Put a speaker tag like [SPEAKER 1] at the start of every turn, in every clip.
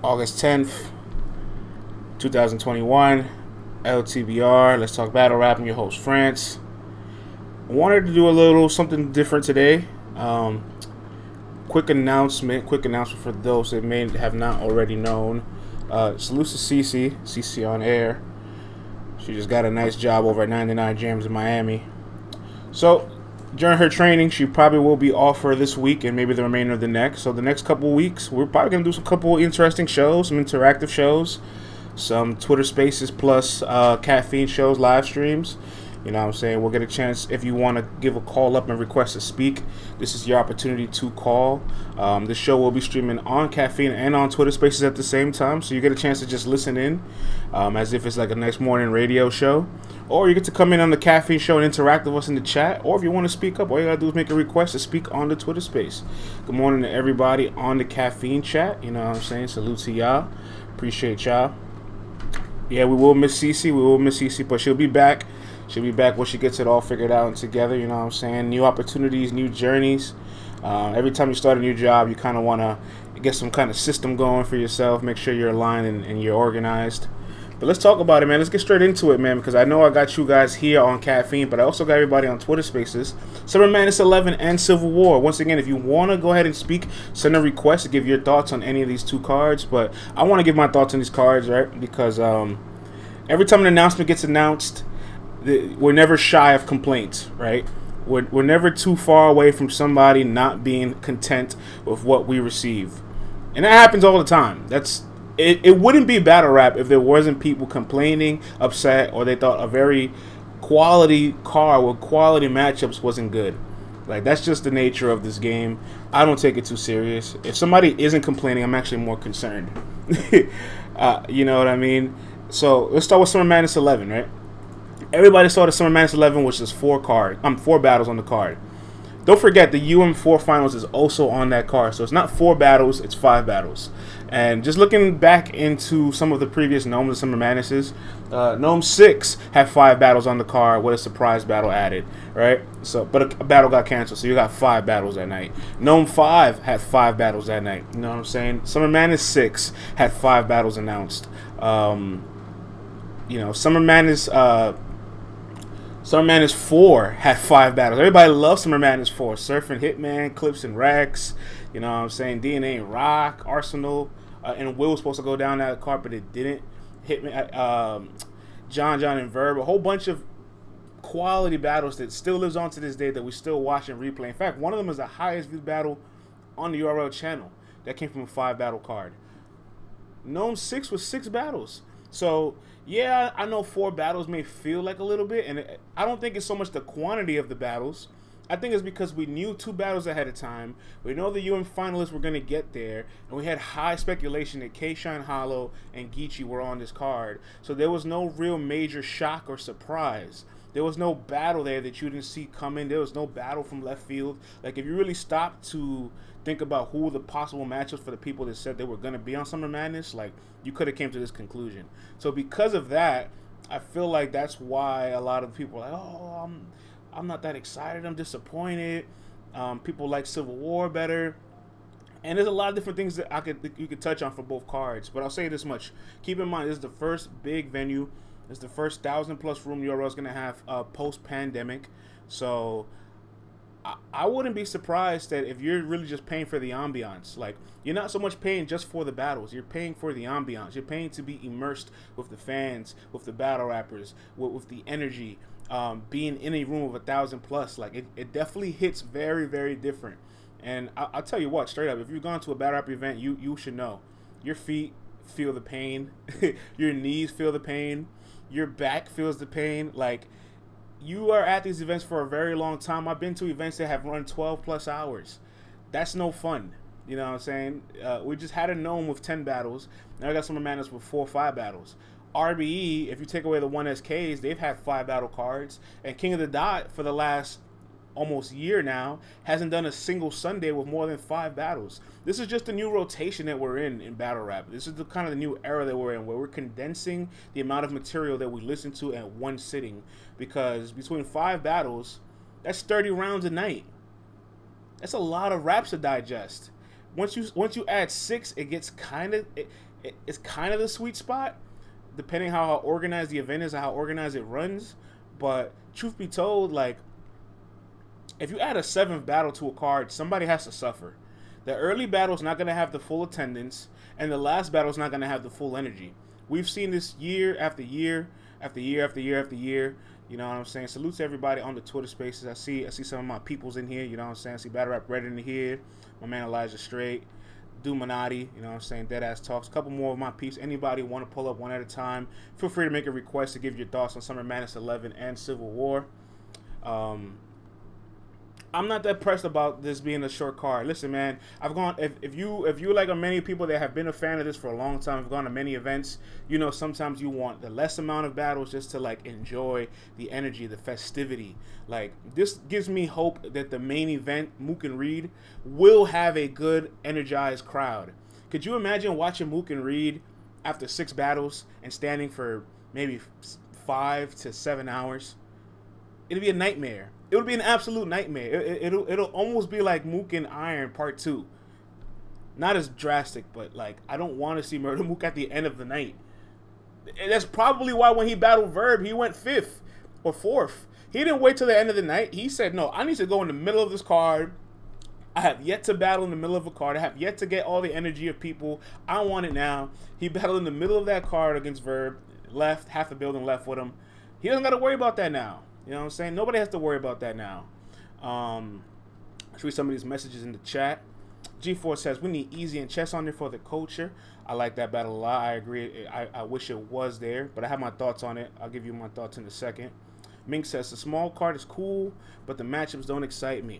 [SPEAKER 1] August 10th, 2021, LTBR. Let's talk battle rap. I'm your host, France. I wanted to do a little something different today. Um, quick announcement for those that may have not already known. Salute to Cece on air. She just got a nice job over at 99 Jams in Miami. So, during her training, she probably will be off for this week and maybe the remainder of the next. So the next couple weeks, we're probably going to do some couple interesting shows, some interactive shows, some Twitter Spaces plus caffeine shows, live streams. You know what I'm saying? We'll get a chance if you want to give a call up and request to speak. This is your opportunity to call. The show will be streaming on Caffeine and on Twitter Spaces at the same time, so you get a chance to just listen in as if it's like a next morning radio show. Or you get to come in on the Caffeine show and interact with us in the chat. Or if you want to speak up, all you got to do is make a request to speak on the Twitter Space. Good morning to everybody on the Caffeine chat. You know what I'm saying? Salute to y'all. Appreciate y'all. Yeah, we will miss Cece, but she'll be back. She'll be back when she gets it all figured out and together, you know what I'm saying? New opportunities, new journeys. Every time you start a new job, you kind of want to get some kind of system going for yourself, make sure you're aligned and you're organized. But let's talk about it, man. Let's get straight into it, man, because I know I got you guys here on Caffeine, but I also got everybody on Twitter Spaces. Summer Madness 11 and Civil War. Once again, if you want to go ahead and speak, send a request to give your thoughts on any of these two cards. But I want to give my thoughts on these cards, right, because every time an announcement gets announced, we're never shy of complaints, right? We're never too far away from somebody not being content with what we receive. And that happens all the time. It wouldn't be battle rap if there wasn't people complaining, upset, or they thought a very quality card with quality matchups wasn't good. Like, that's just the nature of this game. I don't take it too serious. If somebody isn't complaining, I'm actually more concerned. You know what I mean? So let's start with Summer Madness 11, right? Everybody saw the Summer Madness 11, which is four battles on the card. Don't forget, the UM4 Finals is also on that card. So it's not 4 battles, it's 5 battles. And just looking back into some of the previous Gnomes of Summer Madnesses, Gnome 6 had 5 battles on the card with a surprise battle added, right? So, but a battle got canceled, so you got 5 battles that night. Gnome 5 had 5 battles that night. You know what I'm saying? Summer Madness 6 had 5 battles announced. You know, Summer Madness 4 had 5 battles. Everybody loves Summer Madness 4. Surfing Hitman, Clips and Rex, you know what I'm saying? DNA and Rock, Arsenal, and Will was supposed to go down that card, but it didn't. Hitman, John and Verb, a whole bunch of quality battles that still lives on to this day that we still watch and replay. In fact, one of them is the highest viewed battle on the URL channel. That came from a 5 battle card. Gnome 6 was 6 battles. So, yeah, I know 4 battles may feel like a little bit, and I don't think it's so much the quantity of the battles. I think it's because we knew 2 battles ahead of time. We know the UM finalists were going to get there, and we had high speculation that K-Shine Hollow and Geechee were on this card. So there was no real major shock or surprise. There was no battle there that you didn't see coming. There was no battle from left field. Like, if you really stopped to think about who the possible matchups for the people that said they were going to be on Summer Madness, like, you could have came to this conclusion. So because of that, I feel like that's why a lot of people are like, oh, I'm not that excited. I'm disappointed. People like Civil War better. And there's a lot of different things that you could touch on for both cards. But I'll say this much. Keep in mind, this is the first big venue. It's the first 1,000+ room URL is going to have post-pandemic. So I wouldn't be surprised that if you're really just paying for the ambiance, like, you're not so much paying just for the battles, you're paying for the ambiance. You're paying to be immersed with the fans, with the battle rappers, with the energy, being in a room of 1,000+. Like, it definitely hits very, very different. And I'll tell you what, straight up, if you've gone to a battle rap event, you should know. Your feet feel the pain. Your knees feel the pain. Your back feels the pain. Like, you are at these events for a very long time. I've been to events that have run 12+ hours. That's no fun. You know what I'm saying? We just had a Gnome with 10 battles. Now I got Summer Madness with 4 or 5 battles. RBE, if you take away the 1SKs, they've had 5 battle cards. And King of the Dot, for the last almost year now, hasn't done a single Sunday with more than 5 battles. This is just the new rotation that we're in battle rap. This is the kind of the new era that we're in, where we're condensing the amount of material that we listen to at one sitting, because between 5 battles, that's 30 rounds a night. That's a lot of raps to digest. Once you add 6, it gets kind of it's kind of the sweet spot, depending how organized the event is and how organized it runs. But truth be told, like, if you add a 7th battle to a card, somebody has to suffer. The early battle is not going to have the full attendance, and the last battle is not going to have the full energy. We've seen this year after year after year after year after year. You know what I'm saying? Salute to everybody on the Twitter Spaces. I see some of my peoples in here. You know what I'm saying? I see Battle Rap Red in here. My man Elijah Straight. Duminati. You know what I'm saying? Deadass Talks. A couple more of my peeps. Anybody want to pull up one at a time, feel free to make a request to give your thoughts on Summer Madness 11 and Civil War. I'm not that pressed about this being a short card. Listen, man, I've gone. If you like many people that have been a fan of this for a long time, have gone to many events. You know, sometimes you want the less amount of battles just to like enjoy the energy, the festivity. Like, this gives me hope that the main event, Mook and Reed, will have a good, energized crowd. Could you imagine watching Mook and Reed after 6 battles and standing for maybe 5 to 7 hours? It'd be a nightmare. It would be an absolute nightmare. It'll almost be like Mook and Iron Part 2. Not as drastic, but like, I don't want to see Murder Mook at the end of the night. And that's probably why when he battled Verb, he went 5th or 4th. He didn't wait till the end of the night. He said, no, I need to go in the middle of this card. I have yet to battle in the middle of a card. I have yet to get all the energy of people. I want it now. He battled in the middle of that card against Verb. Left, half the building left with him. He doesn't got to worry about that now. You know what I'm saying? Nobody has to worry about that now. I'll show you some of these messages in the chat. G4 says, we need Easy and Chess on there for the culture. I like that battle a lot. I agree. I wish it was there, but I have my thoughts on it. I'll give you my thoughts in a second. Mink says, the small card is cool, but the matchups don't excite me.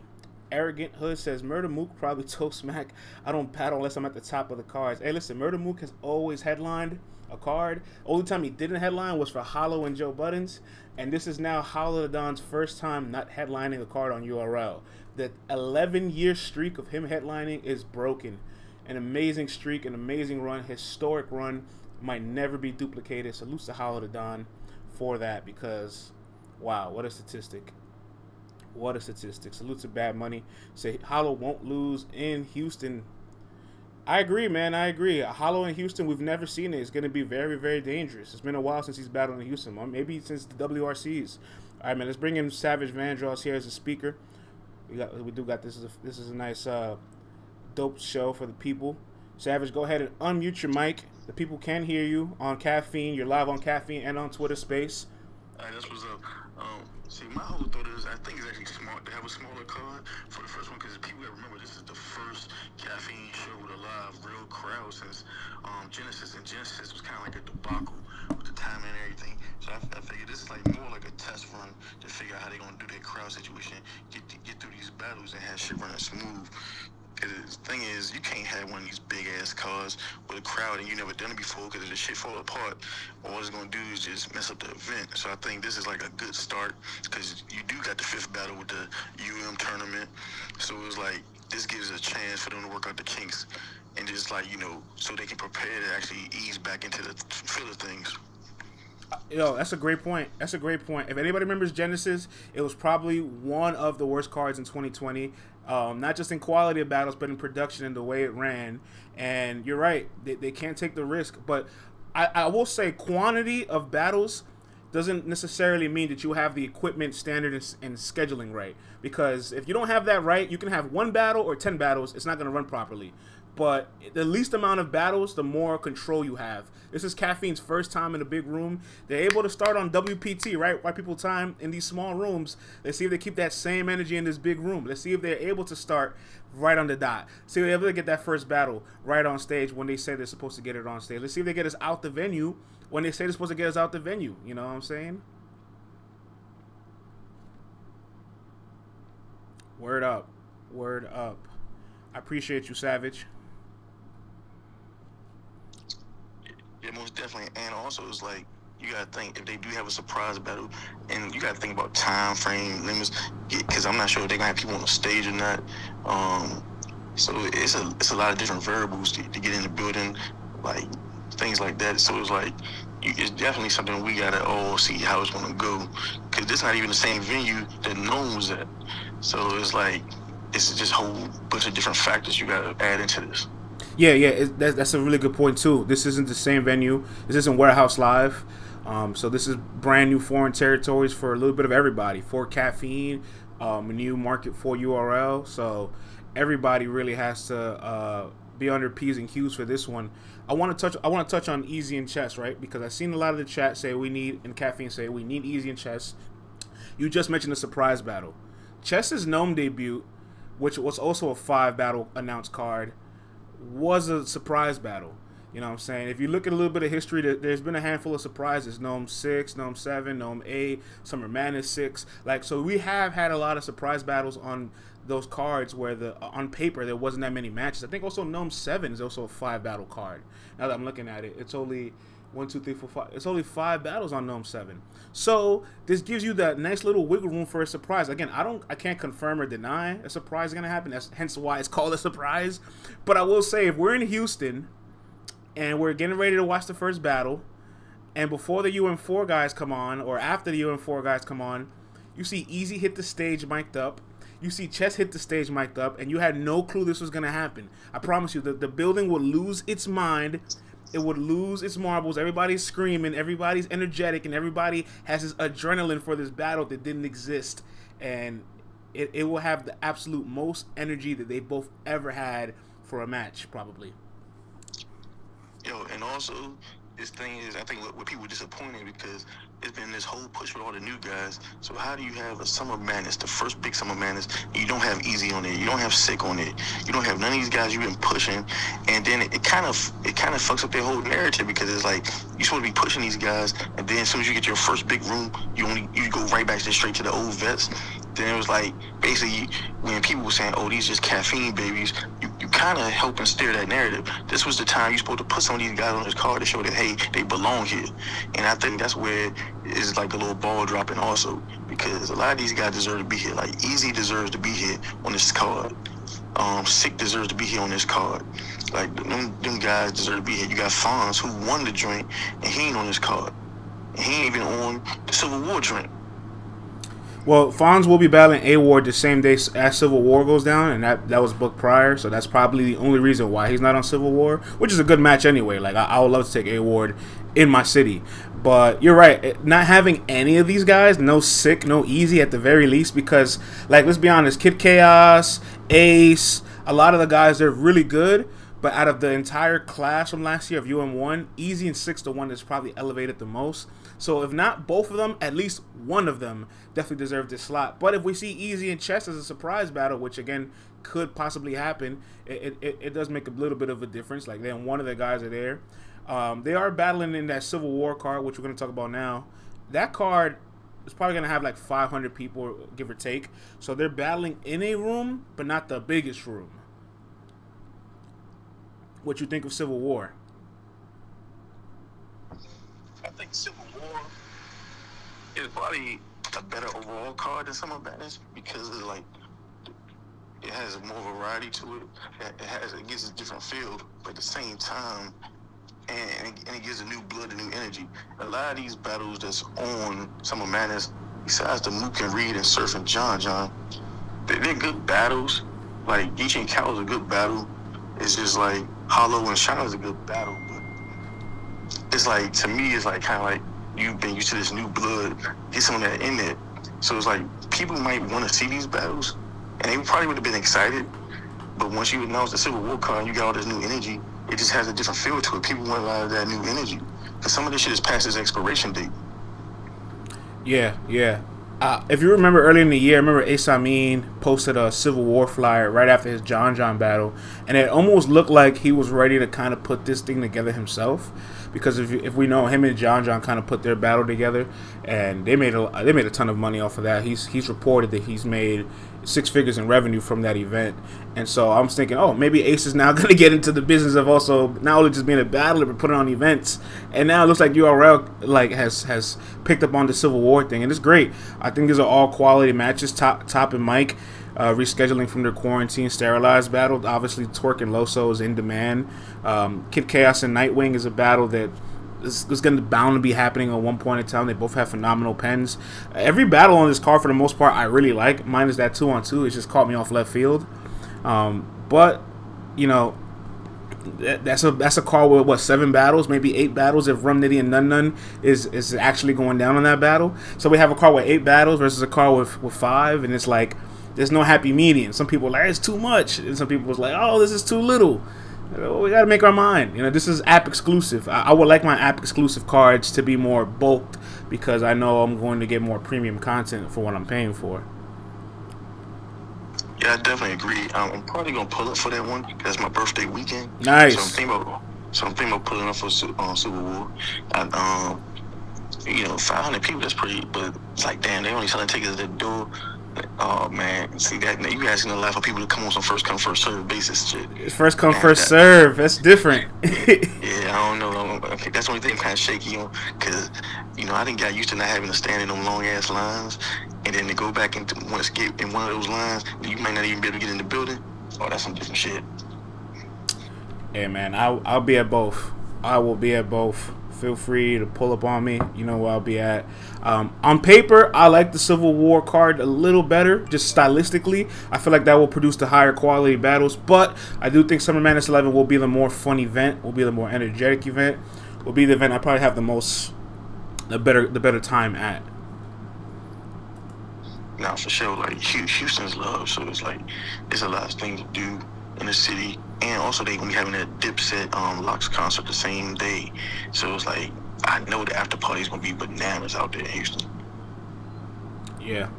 [SPEAKER 1] Arrogant Hood says, Murder Mook probably toe smack. I don't paddle unless I'm at the top of the cards. Hey, listen, Murder Mook has always headlined a card. Only time he didn't headline was for Hollow and Joe Buttons, and this is now Hollow the Don's first time not headlining a card on URL. The 11-year streak of him headlining is broken. An amazing streak, an amazing run, historic run, might never be duplicated. Salutes to Hollow the Don for that, because, wow, what a statistic. What a statistic. Salute to Bad Money. Say Hollow won't lose in Houston. I agree, man. I agree. Hollow in Houston, we've never seen it. It's going to be very, very dangerous. It's been a while since he's battled in Houston. Maybe since the WRCs. All right, man. Let's bring in Savage Vandross here as a speaker. We do got this. This is a nice, dope show for the people. Savage, go ahead and unmute your mic. The people can hear you on Caffeine. You're live on Caffeine and on Twitter Space.
[SPEAKER 2] All right, that's what's up. See, my whole thought is, I think it's actually smart to have a smaller card for the first one, because people gotta remember this is the first Caffeine show with a live real crowd since Genesis, and Genesis was kind of like a debacle with the timing and everything. So I figured this is like more like a test run to figure out how they're gonna do their crowd situation, get through these battles and have shit running smooth. Because the thing is, you can't have one of these big-ass cars with a crowd and you never done it before, because if the shit fall apart, all it's going to do is just mess up the event. So I think this is like a good start, because you do got the 5th battle with the tournament. So it was like, this gives a chance for them to work out the kinks and just like, you know, so they can prepare to actually ease back into the feel of things.
[SPEAKER 1] Yo, that's a great point. That's a great point. If anybody remembers Genesis, it was probably one of the worst cards in 2020. Not just in quality of battles, but in production and the way it ran. And you're right, they can't take the risk. But I will say quantity of battles doesn't necessarily mean that you have the equipment, standard, and scheduling right. Because if you don't have that right, you can have 1 battle or 10 battles. It's not going to run properly. But the least amount of battles, the more control you have. This is Caffeine's first time in a big room. They're able to start on WPT, right? White people time in these small rooms. Let's see if they keep that same energy in this big room. Let's see if they're able to start right on the dot. See if they're able to get that first battle right on stage when they say they're supposed to get it on stage. Let's see if they get us out the venue when they say they're supposed to get us out the venue. You know what I'm saying? Word up. Word up. I appreciate you, Savage.
[SPEAKER 2] Yeah, most definitely. And also, it's like, you gotta think, if they do have a surprise battle, and you gotta think about time frame limits, because I'm not sure if they're gonna have people on the stage or not. So it's a lot of different variables to get in the building, like things like that. So it's like, it's definitely something we gotta all see how it's gonna go, because this not even the same venue that Gnome was at. So it's like, it's just a whole bunch of different factors you gotta add into this.
[SPEAKER 1] Yeah, yeah, that's a really good point too. This isn't the same venue. This isn't Warehouse Live. So this is brand new foreign territories for a little bit of everybody. For caffeine, a new market for URL. So everybody really has to be under P's and Q's for this one. I want to touch on Easy and Chess, right? Because I've seen a lot of the chat say we need, and caffeine say we need Easy and Chess. You just mentioned the surprise battle. Chess's Gnome debut, which was also a 5-battle announced card, was a surprise battle. You know what I'm saying? If you look at a little bit of history, there's been a handful of surprises. Gnome 6, Gnome 7, Gnome 8, Summer Madness 6. Like, so we have had a lot of surprise battles on those cards where on paper there wasn't that many matches. I think also Gnome 7 is also a 5-battle card. Now that I'm looking at it, it's only 1, 2, 3, 4, 5. It's only 5 battles on Gnome 7. So this gives you that nice little wiggle room for a surprise. Again, I can't confirm or deny a surprise is gonna happen. That's hence why it's called a surprise. But I will say, if we're in Houston and we're getting ready to watch the first battle, and before the UM4 guys come on, or after the UM4 guys come on, you see Easy hit the stage mic'd up. You see Chess hit the stage mic'd up, and you had no clue this was gonna happen. I promise you, the building would lose its mind. It would lose its marbles. Everybody's screaming, everybody's energetic, and everybody has this adrenaline for this battle that didn't exist. And it will have the absolute most energy that they both ever had for a match, probably.
[SPEAKER 2] Yo, and also, this thing is, I think what people were disappointed because it's been this whole push with all the new guys. So how do you have a Summer Madness, the first big Summer Madness, and you don't have Easy on it, you don't have Sick on it, you don't have none of these guys you've been pushing, and then it kind of fucks up their whole narrative because it's like you're supposed to be pushing these guys, and then as soon as you get your first big room, you go right back straight to the old vets. Then it was like basically when people were saying, "Oh, these just caffeine babies," you kind of help and steer that narrative. This was the time you're supposed to put some of these guys on this card to show that hey, they belong here. And I think that's where it's like a little ball dropping also because a lot of these guys deserve to be here. Like Easy deserves to be here on this card. Sick deserves to be here on this card. Like them guys deserve to be here. You got Fonz who won the joint and he ain't on this card. And he ain't even on the Civil War joint.
[SPEAKER 1] Well, Fonz will be battling A-Ward the same day as Civil War goes down, and that was booked prior, so that's probably the only reason why he's not on Civil War, which is a good match anyway. Like, I would love to take A-Ward in my city. But you're right, not having any of these guys, no Sick, no Easy at the very least, because, like, let's be honest, Kid Chaos, Ace, a lot of the guys, they're really good, but out of the entire class from last year of UM1, Easy and Sick's the one that's probably elevated the most. So if not both of them, at least one of them definitely deserve this slot. But if we see Easy and Chess as a surprise battle, which again could possibly happen, it does make a little bit of a difference. Like then one of the guys are there. They are battling in that Civil War card, which we're going to talk about now. That card is probably going to have like 500 people, give or take. So they're battling in a room, but not the biggest room. What you think of Civil War?
[SPEAKER 2] I think Civil War is probably a better overall card than Summer Madness because it's like it has more variety to it. It gives a different feel, but at the same time, and it gives a new blood, a new energy. A lot of these battles that's on Summer Madness, besides the Mook and Reed and Surf and John, they're good battles. Like Geechee and Cow is a good battle. It's just like Hollow and Shadow is a good battle, but it's like, to me, it's like kind of like you've been used to this new blood, get some of that in there. So it's like people might want to see these battles, and they probably would have been excited. But once you announce the Civil War card and you got all this new energy, it just has a different feel to it. People want a lot of that new energy because some of this shit is past its expiration date.
[SPEAKER 1] Yeah. If you remember earlier in the year, I remember Ace Amin posted a Civil War flyer right after his John battle, and it almost looked like he was ready to kind of put this thing together himself. Because if we know, him and John kind of put their battle together, and they made a ton of money off of that. He's reported that he's made 6 figures in revenue from that event, and so I was thinking, oh, maybe Ace is now going to get into the business of also not only just being a battler but putting on events. And now it looks like URL like has picked up on the Civil War thing, and it's great. I think these are all quality matches. Top and Mike. Rescheduling from their quarantine sterilized battle. Obviously, Twerk and Loso is in demand. Kid Chaos and Nightwing is a battle that is going to bound to be happening at one point in time. They both have phenomenal pens. Every battle on this card, for the most part, I really like. Mine is that 2-on-2. It just caught me off left field. But, you know, That's a card with what, 7 battles, maybe 8 battles if Rum Nitty and Nun Nun is actually going down on that battle. So we have a card with 8 battles versus a card with 5, and it's like there's no happy median. Some people are like, it's too much, and some people was like, oh, this is too little. We got to make our mind. This is app exclusive. I would like my app exclusive cards to be more bulked because I know I'm going to get more premium content for what I'm paying for.
[SPEAKER 2] Yeah, I definitely agree. I'm probably gonna pull up for that one because it's my birthday weekend.
[SPEAKER 1] Nice.
[SPEAKER 2] So I'm thinking about pulling up for Super War. 500 people. That's pretty. But it's like, damn, they only selling tickets at the door. Oh man, see that? You guys gonna laugh for people to come on some first come first serve basis shit.
[SPEAKER 1] It's first come first serve. That's different.
[SPEAKER 2] Yeah, I don't know. Okay, that's the only thing I'm kind of shaky on because I didn't get used to not having to stand in them long ass lines, and then to go back into once get in one of those lines, you might not even be able to get in the building. Oh, that's some different shit.
[SPEAKER 1] Hey man, I'll be at both. I will be at both. Feel free to pull up on me. You know where I'll be at. On paper, I like the Civil War card a little better, just stylistically. I feel like that will produce the higher quality battles, but I do think Summer Madness 11 will be the more fun event, will be the more energetic event, will be the event I probably have the better time at.
[SPEAKER 2] Now, for sure, like Houston's love, so it's like there's a lot of things to do in the city, and also they gonna be having that Dipset Locks concert the same day, so it's like I know the after party's gonna be bananas out there in Houston.
[SPEAKER 1] Yeah,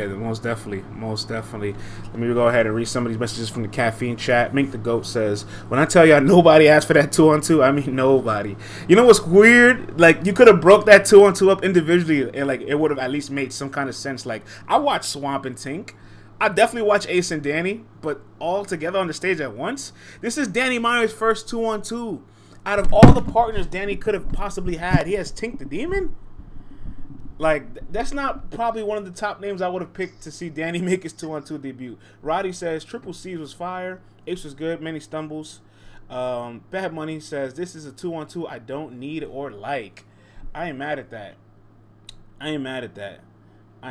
[SPEAKER 1] most definitely. Let me go ahead and read some of these messages from the caffeine chat. Mink the Goat says, when I tell y'all nobody asked for that 2-on-2, I mean nobody. You know what's weird? Like, you could have broke that 2-on-2 up individually, and like it would have at least made some kind of sense. Like, I watched Swamp and Tink. I definitely watch Ace and Danny, but all together on the stage at once. This is Danny Myers' first 2-on-2. Out of all the partners Danny could have possibly had, he has Tink the Demon? Like, that's not probably one of the top names I would have picked to see Danny make his 2-on-2 debut. Roddy says, Triple C's was fire. Ace was good, many stumbles. Bad Money says, this is a 2-on-2 I don't need or like. I ain't mad at that. I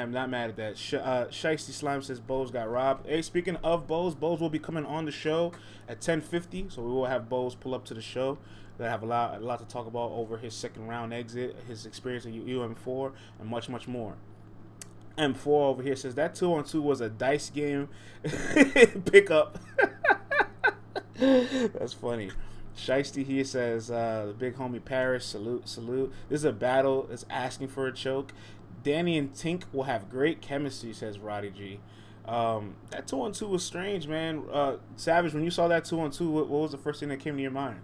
[SPEAKER 1] am not mad at that. Shiesty Slime says Bose got robbed. Hey, speaking of Bose will be coming on the show at 10:50, so we will have Bose pull up to the show. We'll have a lot to talk about over his second round exit, his experience at UM4, and much more. M4 over here says that 2-on-2 was a dice game pickup. That's funny. Shiesty here says the big homie Paris, salute. This is a battle. It's asking for a choke. Danny and Tink will have great chemistry, says Roddy G. That 2-on-2 was strange, man. Savage, when you saw that 2-on-2, what was the first thing that came to your mind?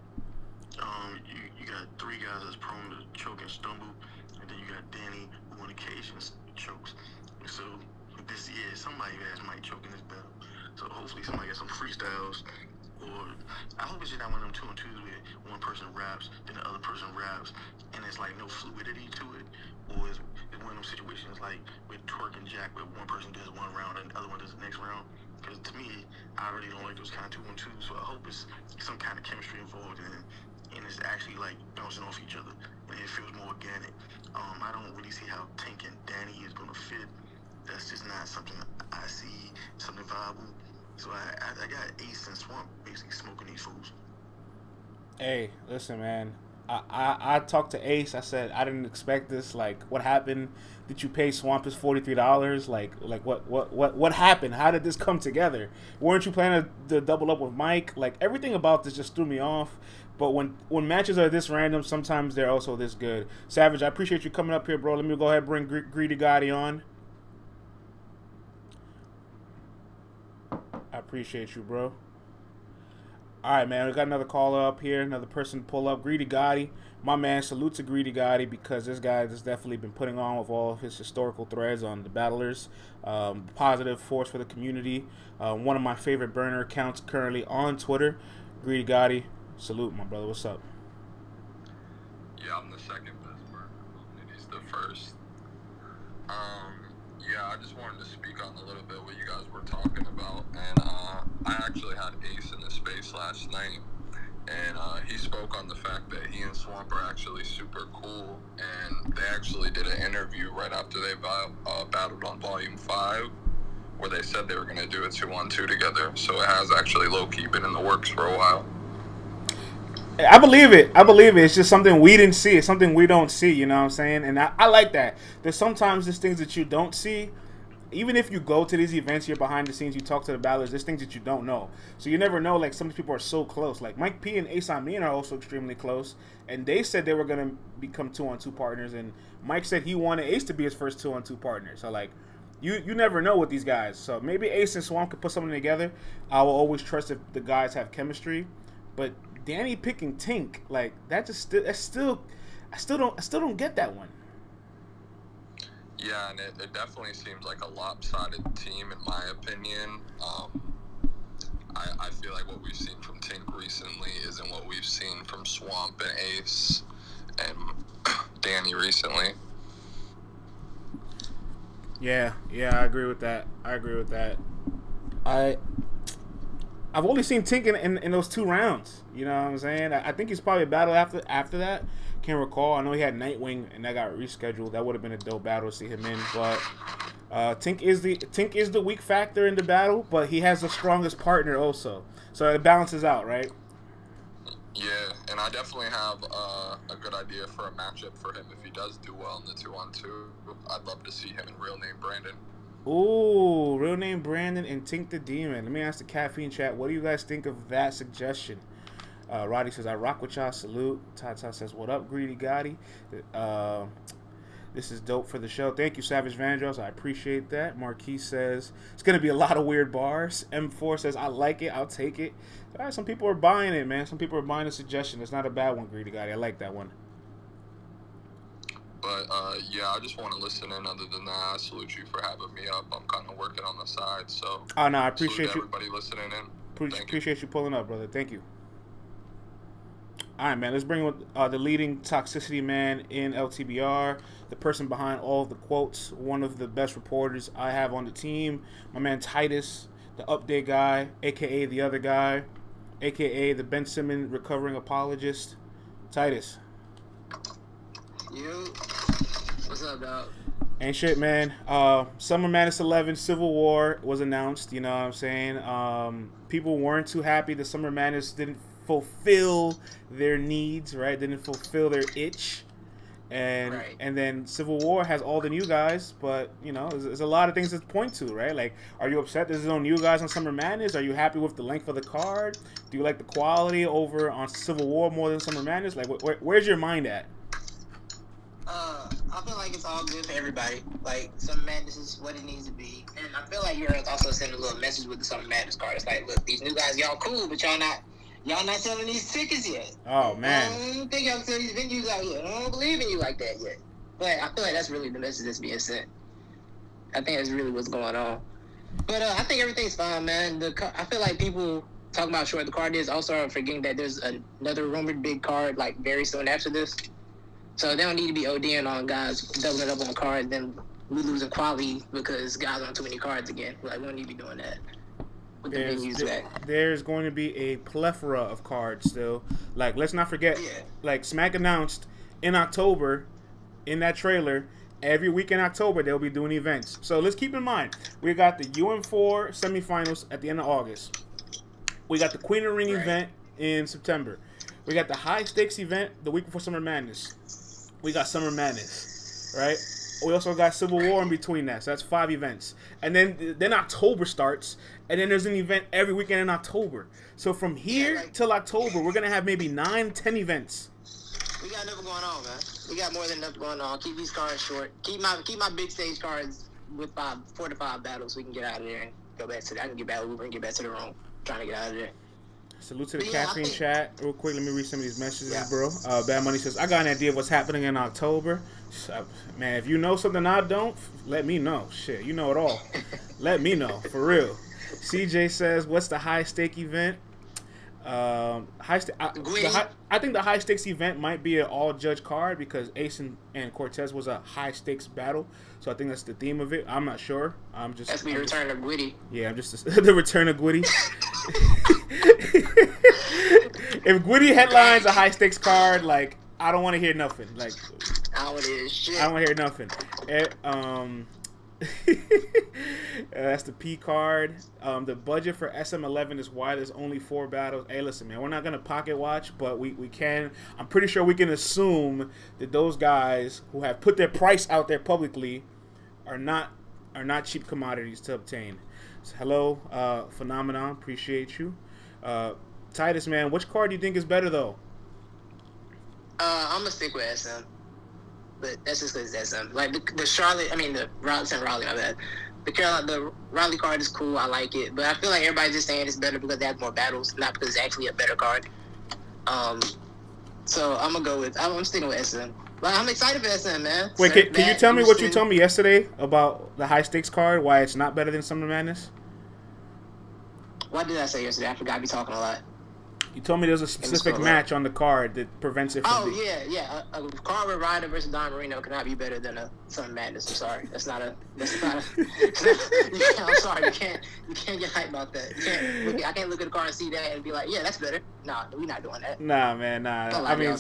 [SPEAKER 2] You got 3 guys that's prone to choke and stumble, and then you got Danny who on occasion chokes. And so somebody might choke in this battle. So hopefully somebody got some freestyles, or I hope it's just not one of them 2-on-2s where one person raps, then the other person raps, and it's like no fluidity to it, or it's one of those situations like with Twerk and Jack where one person does one round and the other one does the next round. Because to me, I really don't like those kind of 2-on-2s, so I hope it's some kind of chemistry involved in it, and it's actually like bouncing off each other, and it feels more organic. I don't really see how Tink and Danny is going to fit. That's just not something I see something viable. So I got Ace and Swamp basically smoking these fools.
[SPEAKER 1] Hey, listen, man. I talked to Ace. I said I didn't expect this. Like, what happened? Did you pay Swamp his $43? Like what happened? How did this come together? Weren't you planning to double up with Mike? Like, everything about this just threw me off. But when matches are this random, sometimes they're also this good. Savage, I appreciate you coming up here, bro. Let me go ahead and bring Greedy Gotti on. I appreciate you, bro. All right, man, we got another caller up here, another person to pull up. Greedy Gotti, my man, salute to Greedy Gotti, because this guy has definitely been putting on with all of his historical threads on the battlers. Positive force for the community. One of my favorite burner accounts currently on Twitter. Greedy Gotti, salute, my brother. What's up?
[SPEAKER 3] Yeah, I'm the second best burner. He's the first. Yeah, I just wanted to speak on a little bit what you guys were talking about, and I actually had Ace in the space last night, and he spoke on the fact that he and Swamp are actually super cool, and they actually did an interview right after they battled on Volume 5, where they said they were going to do a 2-on-2 together, so it has actually low-key been in the works for a while.
[SPEAKER 1] I believe it. I believe it. It's just something we didn't see. It's something we don't see. You know what I'm saying? And I like that. There's sometimes there's things that you don't see. Even if you go to these events, you're behind the scenes, you talk to the battlers, there's things that you don't know. So you never know, like, some people are so close. Like, Mike P and Ace Amin are also extremely close. And they said they were going to become 2-on-2 partners. And Mike said he wanted Ace to be his first 2-on-2 partner. So, like, you never know with these guys. So maybe Ace and Swamp could put something together. I will always trust if the guys have chemistry. But Danny picking Tink, like, I still don't get that one.
[SPEAKER 3] Yeah, and it definitely seems like a lopsided team, in my opinion. I feel like what we've seen from Tink recently isn't what we've seen from Swamp and Ace and Danny recently.
[SPEAKER 1] Yeah, I agree with that. I've only seen Tink in those 2 rounds. You know what I'm saying? I think he's probably a battle after that. Can't recall. I know he had Nightwing and that got rescheduled. That would have been a dope battle to see him in. But Tink is the weak factor in the battle, but he has the strongest partner also. So it balances out, right?
[SPEAKER 3] Yeah, and I definitely have a good idea for a matchup for him if he does do well in the 2-on-2. I'd love to see him in Real Name Brandon.
[SPEAKER 1] Ooh, Real Name Brandon and Tink the Demon. Let me ask the Caffeine chat, what do you guys think of that suggestion? Roddy says, I rock with y'all. Salute. Tata says, what up, Greedy Gotti? This is dope for the show. Thank you, Savage Vandross. I appreciate that. Marquis says, it's going to be a lot of weird bars. M4 says, I like it. I'll take it. All right, some people are buying it, man. Some people are buying the suggestion. It's not a bad one, Greedy Gotti. I like that one.
[SPEAKER 3] But, yeah, I just want to listen in. Other than that, I salute you for having me up. I'm kind of working on the side, so.
[SPEAKER 1] Oh, no, I appreciate you.
[SPEAKER 3] Everybody listening in.
[SPEAKER 1] Appreciate you pulling up, brother. Thank you. All right, man, let's bring the leading toxicity man in LTBR, the person behind all of the quotes, one of the best reporters I have on the team, my man Titus, the update guy, a.k.a. the other guy, a.k.a. the Ben Simmons recovering apologist. Titus.
[SPEAKER 4] Yo, what's up, dog?
[SPEAKER 1] Ain't shit, man. Summer Madness 11 Civil War was announced, you know what I'm saying? People weren't too happy that Summer Madness didn't fulfill their needs, right? Didn't fulfill their itch. And then Civil War has all the new guys, but, you know, there's a lot of things to point to, right? Like, are you upset there's no new guys on Summer Madness? Are you happy with the length of the card? Do you like the quality over on Civil War more than Summer Madness? Like, where's your mind at?
[SPEAKER 4] I feel like it's all good for everybody. Like, Summer Madness is what it needs to be. And I feel like you're also sending a little message with the Summer Madness card. It's like, look, these new guys, y'all cool, but y'all not selling these tickets yet.
[SPEAKER 1] Oh, man.
[SPEAKER 4] I don't think y'all sell these venues out yet. I don't believe in you like that yet. But I feel like that's really the message that's being sent. I think that's really what's going on. But I think everything's fine, man. I feel like people talking about short the card is also forgetting that there's another rumored big card, like, very soon after this. So they don't need to be ODing on guys doubling up on cards, then we losing quality because guys on too many cards again. Like, we don't need to be doing that.
[SPEAKER 1] There's going to be a plethora of cards still. Like, let's not forget, like, Smack announced in October, in that trailer, every week in October they'll be doing events. So let's keep in mind, we got the UM4 semifinals at the end of August. We got the Queen of the Ring event in September. We got the high stakes event the week before Summer Madness. We got Summer Madness, right? We also got Civil War in between that, so that's 5 events. And then October starts, and then there's an event every weekend in October. So from here till October, we're gonna have maybe 9, 10 events.
[SPEAKER 4] We got enough going on, man. We got more than enough going on. Keep these cards short. Keep my big stage cards with 4 to 5 battles, so we can get out of there and go back to the. I can get back Uber and get back to the room. Trying to get out of there.
[SPEAKER 1] Salute to the caffeine chat. Real quick, let me read some of these messages, bro. Bad Money says, I got an idea of what's happening in October. Man, if you know something I don't, let me know. Shit, you know it all. Let me know, for real. CJ says, what's the high stake event? I think the high stakes event might be an all judge card because Ace and Cortez was a high stakes battle, so I think that's the theme of it. I'm not sure.
[SPEAKER 4] That's the return of Gwitty.
[SPEAKER 1] Yeah, I'm just the return of Gwitty. If Gwitty headlines a high stakes card, like, I don't want to hear nothing. Like,
[SPEAKER 4] I don't want to hear shit.
[SPEAKER 1] I don't want to hear nothing. That's the P card. The budget for SM11 is why there's only 4 battles. Hey, listen, man, we're not gonna pocket watch, but we can. I'm pretty sure we can assume that those guys who have put their price out there publicly are not cheap commodities to obtain. So, hello, Phenomenon, appreciate you. Titus, man, which card do you think is better though?
[SPEAKER 4] I'm gonna stick with SM. But that's just because it's SM. Like the Charlotte, I mean the Raleigh, my bad. The Raleigh card is cool. I like it, but I feel like everybody's just saying it's better because they have more battles, not because it's actually a better card. So I'm gonna go with. I'm sticking with SM. But I'm excited for SM, man.
[SPEAKER 1] Wait, can you tell me what you told me yesterday about the high stakes card? Why it's not better than Summer Madness?
[SPEAKER 4] What did I say yesterday? I forgot. I be talking a lot.
[SPEAKER 1] You told me there's a specific match on the card that prevents it from
[SPEAKER 4] yeah. A card with Ryder versus Don Marino cannot be better than a Summer Madness. I'm sorry. That's not a I'm sorry. You can't get hyped about that. I can't look at the card and see that and be like, yeah, that's better. Nah, we're not doing that.
[SPEAKER 1] Nah, man, nah. I mean,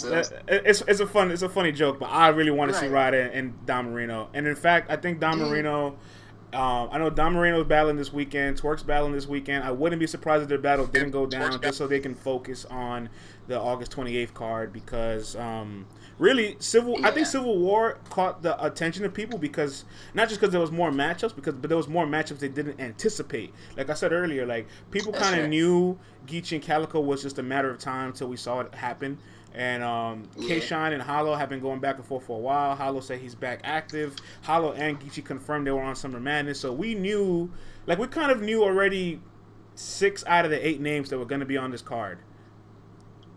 [SPEAKER 1] it's a funny joke, but I really want to see Ryder and Don Marino. And in fact, I think Don Marino. I know Don Marino's battling this weekend. Twerk's battling this weekend. I wouldn't be surprised if their battle didn't go down just so they can focus on the August 28th card because really I think Civil War caught the attention of people because not just because there was more matchups but there was more matchups they didn't anticipate. Like I said earlier, like people kind of knew Geechee and Calico was just a matter of time until we saw it happen. And K-Shine and Hollow have been going back and forth for a while. Hollow said he's back active. Hollow and Geechee confirmed they were on Summer Madness. So we knew, like we kind of knew already 6 out of the 8 names that were going to be on this card.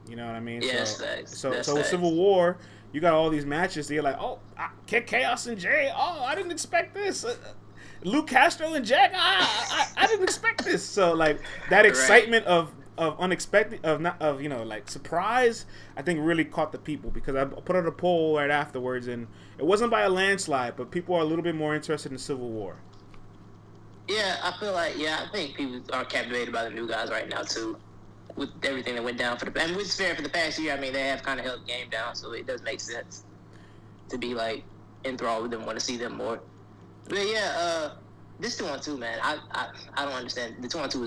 [SPEAKER 1] You know what I mean?
[SPEAKER 4] Yeah,
[SPEAKER 1] so with Civil War, you got all these matches. That you're like, oh, Chaos and Jay. Oh, I didn't expect this. Luke Castro and Jack. I didn't expect this. So like that excitement of unexpected like surprise, I think really caught the people because I put out a poll right afterwards and it wasn't by a landslide, but people are a little bit more interested in Civil War.
[SPEAKER 4] Yeah, I feel like I think people are captivated by the new guys right now too, with everything that went down and which is fair for the past year. I mean, they have kind of held the game down, so it does make sense to be like enthralled with them, want to see them more. But yeah, this 2-on-2, man, I don't understand. The 2-on-2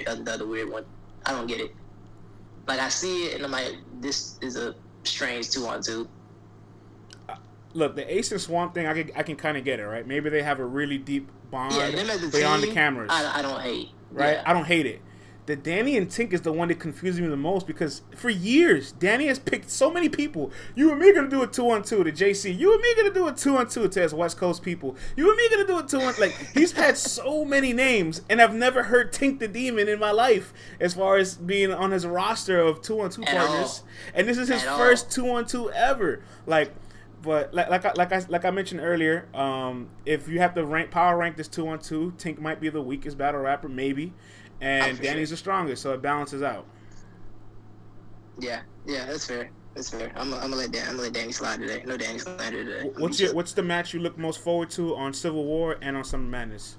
[SPEAKER 4] is the other weird one. I don't get it. Like, I see it, and I'm like, this is a strange 2-on-2.
[SPEAKER 1] Look, the Ace and Swamp thing, I can kind of get it, right? Maybe they have a really deep bond
[SPEAKER 4] beyond
[SPEAKER 1] the cameras.
[SPEAKER 4] I don't hate.
[SPEAKER 1] Right?
[SPEAKER 4] Yeah.
[SPEAKER 1] I don't hate it. The Danny and Tink is the one that confuses me the most because for years, Danny has picked so many people. You and me going to do a 2-on-2 to JC. You and me going to do a 2-on-2 to his West Coast people. You and me going to do a 2-on-2. Like, he's had so many names, and I've never heard Tink the Demon in my life as far as being on his roster of 2-on-2 partners. And this is his first 2-on-2 ever. Like, but like I mentioned earlier, if you have to power rank this 2-on-2, Tink might be the weakest battle rapper, maybe. And Danny's the strongest, so it balances out.
[SPEAKER 4] Yeah, that's fair. That's fair. I'm gonna let Danny slide today. No Danny slide today.
[SPEAKER 1] What's the match you look most forward to on Civil War and on Summer Madness?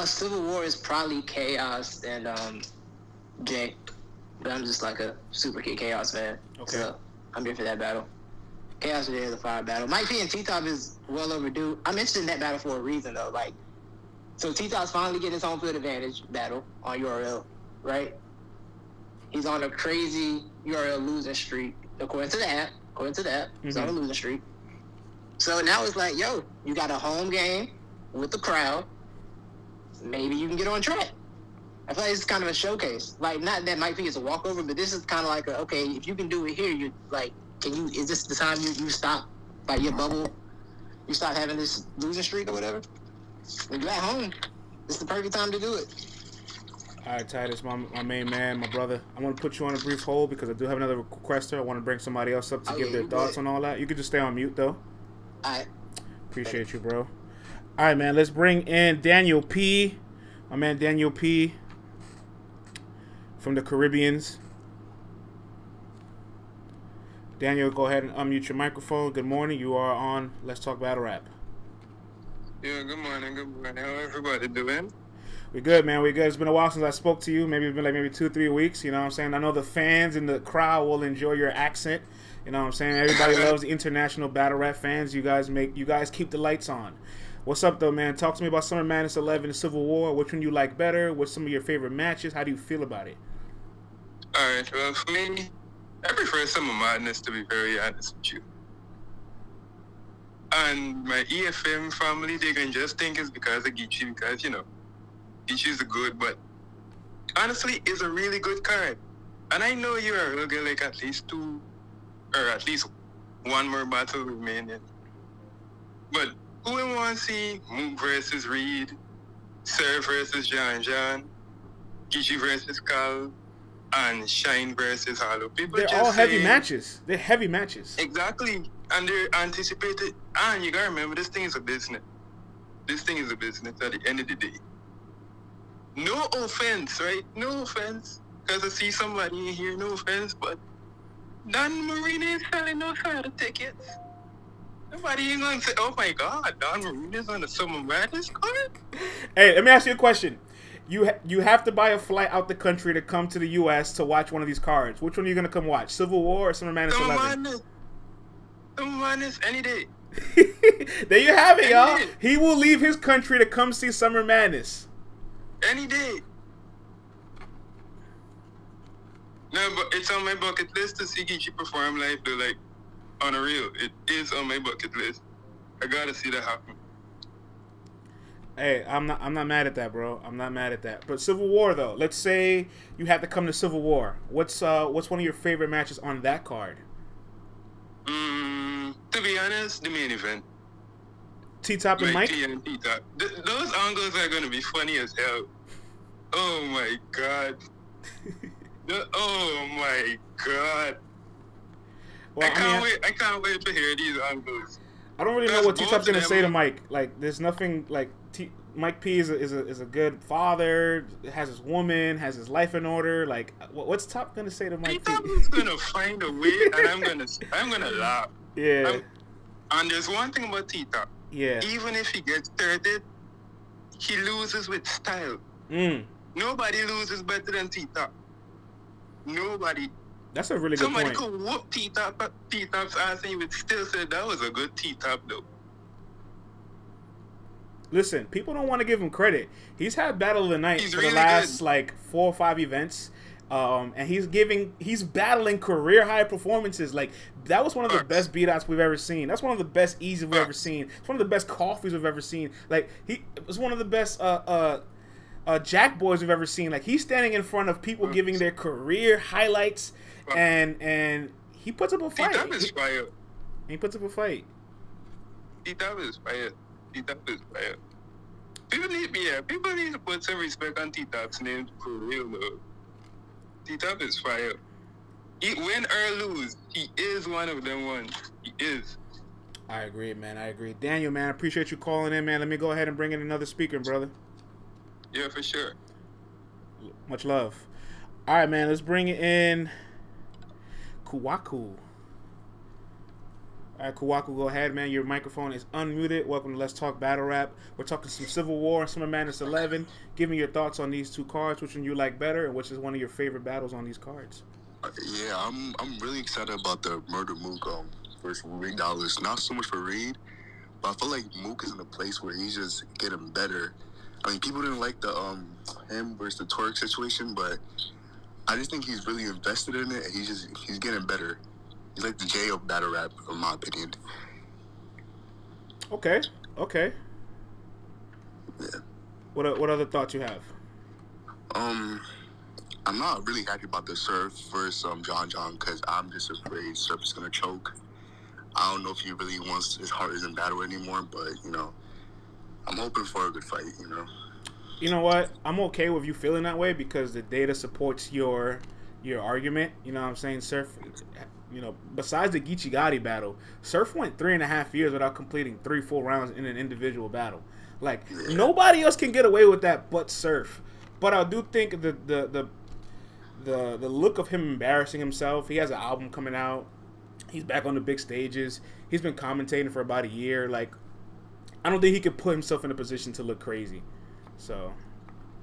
[SPEAKER 4] Civil War is probably Chaos and Jay, but I'm just like a super kid Chaos fan. Okay. So I'm here for that battle. Chaos today is a fire battle. Mike P and T-Top is well overdue. I'm interested in that battle for a reason though. Like. So T-Top's finally getting his home field advantage battle on URL, right? He's on a crazy URL losing streak, according to the app. He's on a losing streak. So now it's like, yo, you got a home game with the crowd. Maybe you can get on track. I feel like it's kind of a showcase. Like, not that Mike P is a walkover, but this is kind of like, okay, if you can do it here, you like, is this the time you stop, like your bubble, you stop having this losing streak or whatever? When you're at home, it's the perfect time to do it.
[SPEAKER 1] All right, Titus, my main man, my brother. I'm going to put you on a brief hold because I do have another requester. I want to bring somebody else up to give their thoughts on all that. You can just stay on mute, though.
[SPEAKER 4] All right.
[SPEAKER 1] Appreciate you, bro. All right, man, let's bring in Daniel P. My man Daniel P. from the Caribbeans. Daniel, go ahead and unmute your microphone. Good morning. You are on Let's Talk Battle Rap.
[SPEAKER 5] Yeah, good morning. How everybody doing?
[SPEAKER 1] We're good, man. We're good. It's been a while since I spoke to you. Maybe it's been like 2-3 weeks. You know what I'm saying? I know the fans in the crowd will enjoy your accent. You know what I'm saying? Everybody loves the international battle rap fans. You guys keep the lights on. What's up, though, man? Talk to me about Summer Madness 11 and Civil War. Which one you like better? What's some of your favorite matches? How do you feel about it?
[SPEAKER 5] Alright, well, for me, I prefer Summer Madness, to be very honest with you. And my EFM family, they can just think it's because of Geechee, because, you know, Geechee's good, but honestly, it's a really good card. And I know you are going to get like at least 2, or at least 1 more battle remaining. But who we want to see Mook versus Reed, Surf versus John John, Geechee versus Cal, and Shine versus Hollow. People
[SPEAKER 1] They're
[SPEAKER 5] just
[SPEAKER 1] all heavy
[SPEAKER 5] saying-
[SPEAKER 1] matches. They're heavy matches.
[SPEAKER 5] Exactly. And they're anticipated. And you gotta remember, this thing is a business. This thing is a business at the end of the day. No offense, right? No offense. Because I see somebody in here, no offense, but Don Marina is selling no side of tickets. Nobody ain't gonna say, oh my god, Don Marina's on the Summer Madness card?
[SPEAKER 1] Hey, let me ask you a question. You have to buy a flight out the country to come to the U.S. to watch one of these cards. Which one are you going to come watch? Civil War or Summer Madness
[SPEAKER 5] Summer
[SPEAKER 1] 11?
[SPEAKER 5] Madness. Summer Madness any day.
[SPEAKER 1] There you have it, y'all.
[SPEAKER 5] Any day.
[SPEAKER 1] He will leave his country to come see Summer Madness.
[SPEAKER 5] Any day. No, but it's on my bucket list to see Geechee perform live, though, like, on a real. It is on my bucket list. I gotta see that happen.
[SPEAKER 1] Hey, I'm not mad at that, bro. I'm not mad at that. But Civil War, though. Let's say you have to come to Civil War. What's one of your favorite matches on that card?
[SPEAKER 5] To be honest, the main event.
[SPEAKER 1] T-Top and Mike?
[SPEAKER 5] T and T-Top. Those angles are gonna be funny as hell. Oh my god. Oh my god.
[SPEAKER 1] Well,
[SPEAKER 5] I can't wait to hear these angles.
[SPEAKER 1] I don't really know what
[SPEAKER 5] Because
[SPEAKER 1] T-Top's
[SPEAKER 5] both
[SPEAKER 1] gonna
[SPEAKER 5] of
[SPEAKER 1] say to
[SPEAKER 5] them-
[SPEAKER 1] Mike. Like, there's nothing like Mike P is a good father, has his woman, has his life in order. Like, what's Top gonna say to Mike P?
[SPEAKER 5] T-Top is gonna find a way, and I'm gonna laugh.
[SPEAKER 1] Yeah,
[SPEAKER 5] And there's one thing about T-Top.
[SPEAKER 1] yeah.
[SPEAKER 5] Even if he gets started, he loses with style. Nobody loses better than T-Top. Nobody.
[SPEAKER 1] That's a really good
[SPEAKER 5] Somebody
[SPEAKER 1] point.
[SPEAKER 5] could whoop T-Top's ass and he would still say that was a good T-Top though.
[SPEAKER 1] Listen, people don't want to give him credit. He's had Battle of the Night
[SPEAKER 5] He's
[SPEAKER 1] for the
[SPEAKER 5] really
[SPEAKER 1] last
[SPEAKER 5] good.
[SPEAKER 1] like 4 or 5 events. And he's battling career high performances. Like, that was one of the
[SPEAKER 5] Facts.
[SPEAKER 1] best beatouts we've ever seen. That's one of the best eases we've ever
[SPEAKER 5] Facts.
[SPEAKER 1] seen. It's one of the best coffees we've ever seen. Like, it was one of the best Jack Boys we've ever seen. Like, he's standing in front of people giving their career highlights, and he puts up a fight.
[SPEAKER 5] T-Top is fire.
[SPEAKER 1] He puts up a fight.
[SPEAKER 5] T-Top is fire. T-Top is fire. People need to put some respect on T-Top's name for real though. T-Top is fire. He win or lose, he is one of them ones. He is.
[SPEAKER 1] I agree, man. I agree. Daniel, man, I appreciate you calling in, man. Let me go ahead and bring in another speaker, brother.
[SPEAKER 5] Yeah, for sure.
[SPEAKER 1] Much love. All right, man. Let's bring in Kuwaku. All right, Kuwaku, go ahead, man. Your microphone is unmuted. Welcome to Let's Talk Battle Rap. We're talking some Civil War, Summer Madness 11. Give me your thoughts on these 2 cards. Which one you like better, and which is one of your favorite battles on these cards?
[SPEAKER 6] Yeah, I'm really excited about the Murder Mook versus Reed Dollars. Not so much for Reed, but I feel like Mook is in a place where he's just getting better. I mean, people didn't like the him versus the Torque situation, but I just think he's really invested in it, and he's getting better. He's like the J of battle rap, in my opinion.
[SPEAKER 1] Okay.
[SPEAKER 6] Yeah.
[SPEAKER 1] What other thoughts you have?
[SPEAKER 6] I'm not really happy about the Surf versus John John because I'm just afraid Surf is gonna choke. I don't know if he really wants his heart is in battle anymore, but I'm hoping for a good fight.
[SPEAKER 1] You know what? I'm okay with you feeling that way because the data supports your argument. You know what I'm saying? Surf, besides the Geechee Gotti battle, Surf went 3.5 years without completing 3 full rounds in an individual battle. Like, nobody else can get away with that but Surf. But I do think the look of him embarrassing himself. He has an album coming out. He's back on the big stages. He's been commentating for about a year. Like, I don't think he could put himself in a position to look crazy. So,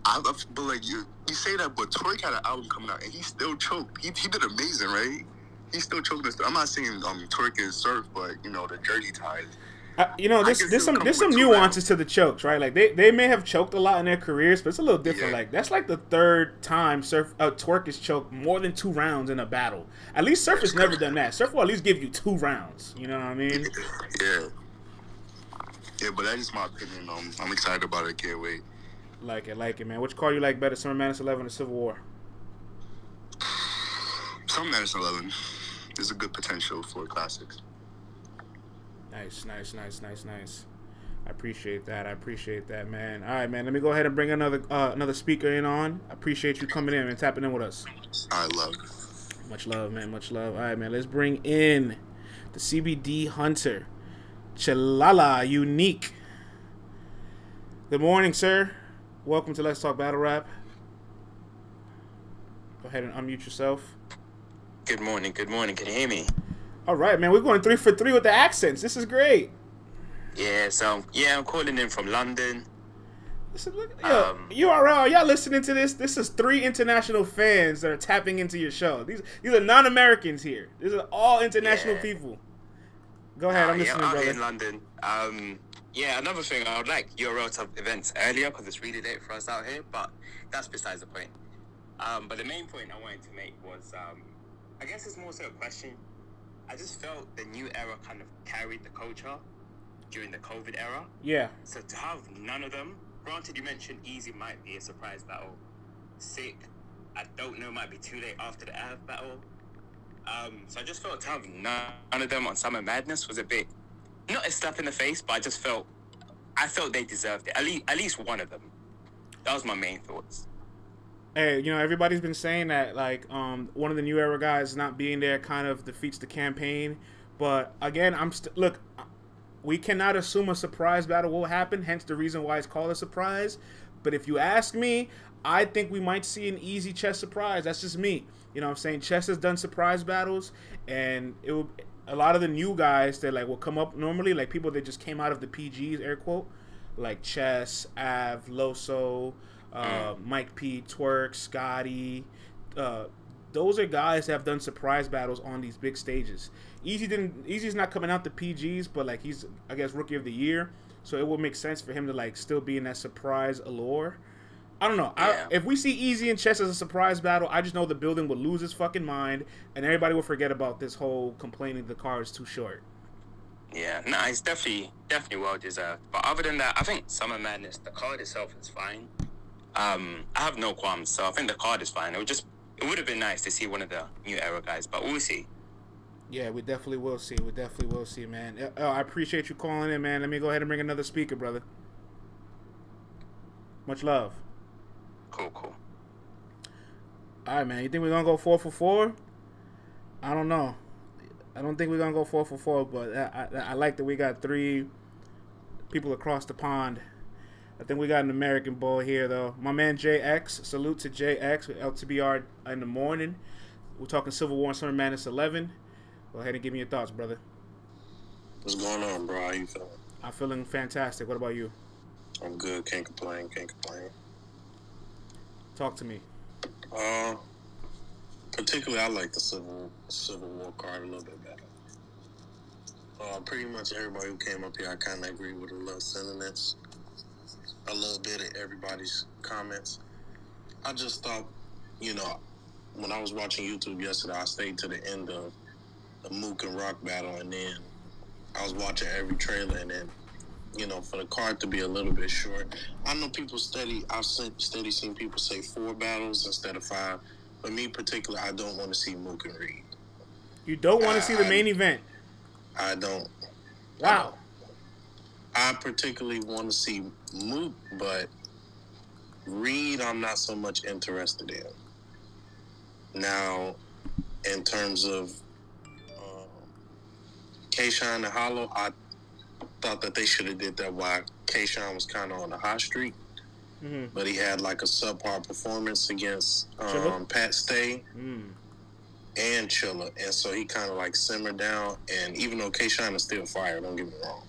[SPEAKER 6] but like you say that, but Torque had an album coming out and he still choked. He did amazing, right? He still choked this. I'm not saying Torque is Surf, but the jersey ties.
[SPEAKER 1] You know,
[SPEAKER 6] I can
[SPEAKER 1] there's
[SPEAKER 6] still come
[SPEAKER 1] some
[SPEAKER 6] with 2
[SPEAKER 1] nuances
[SPEAKER 6] rounds.
[SPEAKER 1] to the chokes, right? Like they may have choked a lot in their careers, but it's a little different.
[SPEAKER 6] Yeah.
[SPEAKER 1] Like that's like the third time Twerk has choked more than 2 rounds in a battle. At least Surf has never done that. Surf will at least give you 2 rounds. You know what I mean?
[SPEAKER 6] Yeah. Yeah, but that's just my opinion. I'm excited about it. Can't wait.
[SPEAKER 1] Like it, man. Which card you like better, Summer Madness 11 or Civil War?
[SPEAKER 6] Some Madison 11 is a good potential for classics.
[SPEAKER 1] Nice. I appreciate that, man. All right, man. Let me go ahead and bring another speaker in on. I appreciate you coming in and tapping in with us.
[SPEAKER 6] I love.
[SPEAKER 1] Much love, man. Much love. All right, man. Let's bring in the CBD Hunter, Chalala Unique. Good morning, sir. Welcome to Let's Talk Battle Rap. Go ahead and unmute yourself.
[SPEAKER 7] Good morning. Can you hear me?
[SPEAKER 1] All right, man. We're going 3 for 3 with the accents. This is great.
[SPEAKER 7] Yeah, so I'm calling in from London.
[SPEAKER 1] Listen, URL, y'all listening to this? This is 3 international fans that are tapping into your show. These are non-Americans here. These are all international people. Go ahead, I'm listening,
[SPEAKER 7] out
[SPEAKER 1] brother.
[SPEAKER 7] in London. Another thing, I would like URL to have events earlier because it's really late for us out here, but that's besides the point. But the main point I wanted to make was, I guess it's more so a question. I just felt the new era kind of carried the culture during the COVID era.
[SPEAKER 1] Yeah.
[SPEAKER 7] So to have none of them, granted you mentioned Easy might be a surprise battle. Sick, I don't know, might be too late after the Av battle. So I just felt to have none of them on Summer Madness was a bit, not a slap in the face, but I felt they deserved it. At least one of them. That was my main thoughts.
[SPEAKER 1] Hey, you know, everybody's been saying that, like, one of the new era guys not being there kind of defeats the campaign. But, again, look, we cannot assume a surprise battle will happen, hence the reason why it's called a surprise. But if you ask me, I think we might see an Easy Chess surprise. That's just me. You know what I'm saying? Chess has done surprise battles, and a lot of the new guys that, like, will come up normally, like people that just came out of the PGs, air quote, like Chess, Av, Loso, Mike P, Twerk, Scotty. Those are guys that have done surprise battles on these big stages. Easy's not coming out the PGs, but like he's, I guess, Rookie of the Year, so it will make sense for him to like still be in that surprise allure. I don't know.
[SPEAKER 7] Yeah.
[SPEAKER 1] If we see Easy and Chess as a surprise battle, I just know the building would lose its fucking mind, and everybody will forget about this whole complaining the card is too short.
[SPEAKER 7] Yeah, no, it's definitely well deserved. But other than that, I think Summer Madness, the card itself is fine. I have no qualms, so I think the card is fine. It would have been nice to see one of the new era guys, but we'll see.
[SPEAKER 1] Yeah, we definitely will see. Man. I appreciate you calling in, man. Let me go ahead and bring another speaker, brother. Much love.
[SPEAKER 7] Cool.
[SPEAKER 1] All right, man. You think we're gonna go 4 for 4? I don't know. I don't think we're gonna go 4 for 4, but I like that we got 3 people across the pond. I think we got an American boy here, though. My man JX. Salute to JX with LTBR in the morning. We're talking Civil War and Summer Madness 11. Go ahead and give me your thoughts, brother.
[SPEAKER 8] What's going on, bro? How you feeling?
[SPEAKER 1] I'm feeling fantastic. What about you?
[SPEAKER 8] I'm good. Can't complain.
[SPEAKER 1] Talk to me.
[SPEAKER 8] Particularly, I like the Civil War card a little bit better. Pretty much everybody who came up here, I kind of agree with a little sentiments, a little bit of everybody's comments. I just thought, you know, when I was watching YouTube yesterday, I stayed to the end of the Mook and Rock battle, and then I was watching every trailer, and then, you know, for the card to be a little bit short. I know people I've steady seen people say 4 battles instead of 5. But me particularly, I don't want to see Mook and Reed.
[SPEAKER 1] You don't want to see the main event?
[SPEAKER 8] I don't.
[SPEAKER 1] Wow.
[SPEAKER 8] I particularly want to see Mook, but Reed I'm not so much interested in. Now, in terms of K-Shine and Hollow, I thought that they should have did that while K-Shine was kind of on the hot streak. Mm-hmm. But he had like a subpar performance against Pat Stay and Chilla. And so he kind of like simmered down. And even though K-Shine is still fire, don't get me wrong.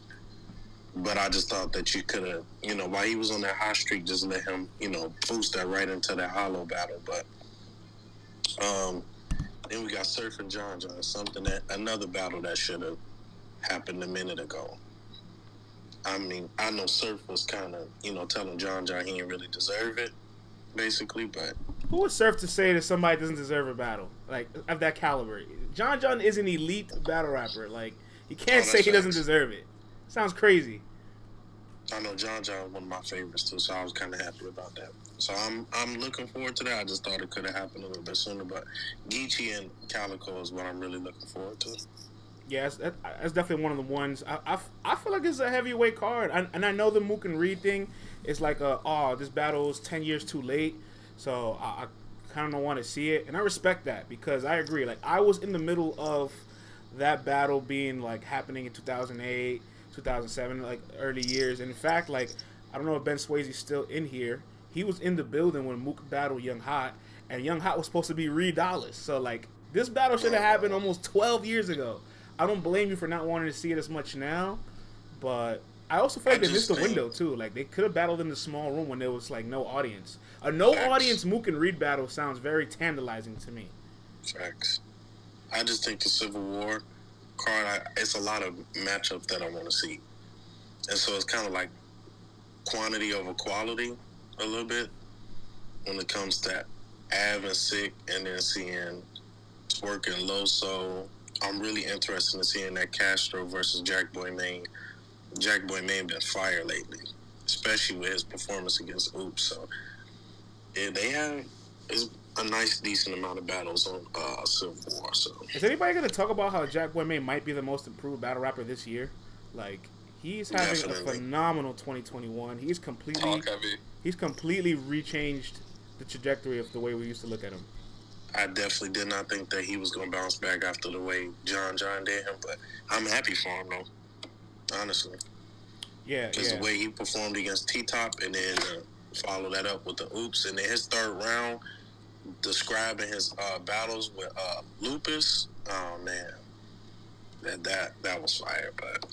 [SPEAKER 8] But I just thought that you could have, you know, while he was on that hot streak, just let him, you know, boost that right into that Hollow battle. But then we got Surf and John, another battle that should have happened a minute ago. I mean, I know Surf was kind of, telling John he didn't really deserve it, basically, but...
[SPEAKER 1] Who would Surf to say that somebody doesn't deserve a battle, like, of that caliber? John is an elite battle rapper. Like, he can't say he doesn't deserve it. Sounds crazy.
[SPEAKER 8] I know John is one of my favorites, too, so I was kind of happy about that. So I'm looking forward to that. I just thought it could have happened a little bit sooner, but Geechee and Calico is what I'm really looking forward to.
[SPEAKER 1] Yeah, that's definitely one of the ones. I feel like it's a heavyweight card. And I know the Mook and Reed thing is like, this battle is 10 years too late. So I kind of don't want to see it. And I respect that because I agree. Like, I was in the middle of that battle being, like, happening in 2008, 2007, like, early years. And in fact, like, I don't know if Ben Swayze's still in here. He was in the building when Mook battled Young Hot. And Young Hot was supposed to be Reed Dollaz. So, like, this battle should have happened almost 12 years ago. I don't blame you for not wanting to see it as much now, but I also feel like they missed the window too. Like, they could have battled in the small room when there was like no audience. A audience Mook and Reed battle sounds very tantalizing to me.
[SPEAKER 8] Facts. I just think the Civil War card, it's a lot of matchups that I want to see, and so it's kind of like quantity over quality a little bit when it comes to Av and Sick, and then seeing Twerk and Loso. I'm really interested in seeing that Castro versus Jack Boy Maine. Jack Boy Maine been fire lately, especially with his performance against Oops. So, yeah, they have a nice, decent amount of battles on Civil War. So,
[SPEAKER 1] is anybody going to talk about how Jack Boy Maine might be the most improved battle rapper this year? Like, he's having a phenomenal 2021. He's completely rechanged the trajectory of the way we used to look at him.
[SPEAKER 8] I definitely did not think that he was going to bounce back after the way John did him, but I'm happy for him, though, honestly.
[SPEAKER 1] Yeah,
[SPEAKER 8] because the way he performed against T-Top and then followed that up with the Oops, and then his third round, describing his battles with Lupus, oh, man, that was fire, but...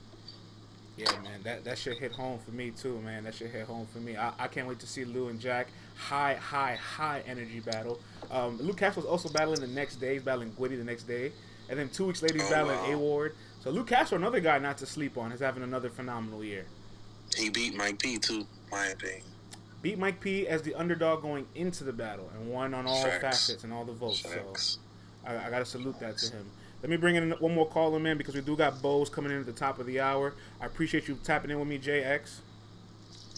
[SPEAKER 1] Yeah, man, that shit hit home for me, too, man. That shit hit home for me. I can't wait to see Lou and Jack. High energy battle. Lou Castro's also battling the next day. He's battling Gwitty the next day. And then 2 weeks later, he's battling A-Ward. So Lou Castro, another guy not to sleep on, is having another phenomenal year.
[SPEAKER 8] He beat Mike P, too, my opinion.
[SPEAKER 1] Beat Mike P as the underdog going into the battle and won on all facets and all the votes. So I got to salute that to him. Let me bring in one more caller, man, because we do got Bose coming in at the top of the hour. I appreciate you tapping in with me, JX.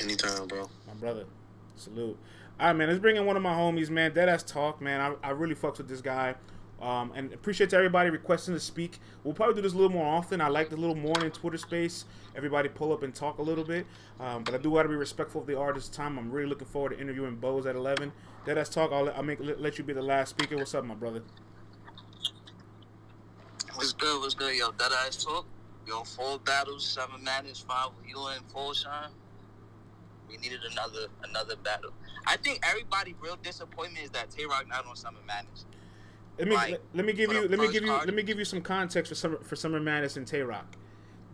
[SPEAKER 8] Anytime, bro.
[SPEAKER 1] My brother. Salute. All right, man, let's bring in one of my homies, man. Deadass Talk, man. I really fucks with this guy. And appreciate everybody requesting to speak. We'll probably do this a little more often. I like the little morning Twitter space. Everybody pull up and talk a little bit. But I do got to be respectful of the artist's time. I'm really looking forward to interviewing Bose at 11. Deadass Talk, I'll let you be the last speaker. What's up, my brother?
[SPEAKER 9] What's good, yo? Deadass Talk. Yo, 4 battles, 7 madness, 5 with you and Full Shine. We needed another battle. I think everybody real disappointment is that Tay-Rock not on Summer Madness.
[SPEAKER 1] Let me give you some context for Summer Madness and Tay-Rock.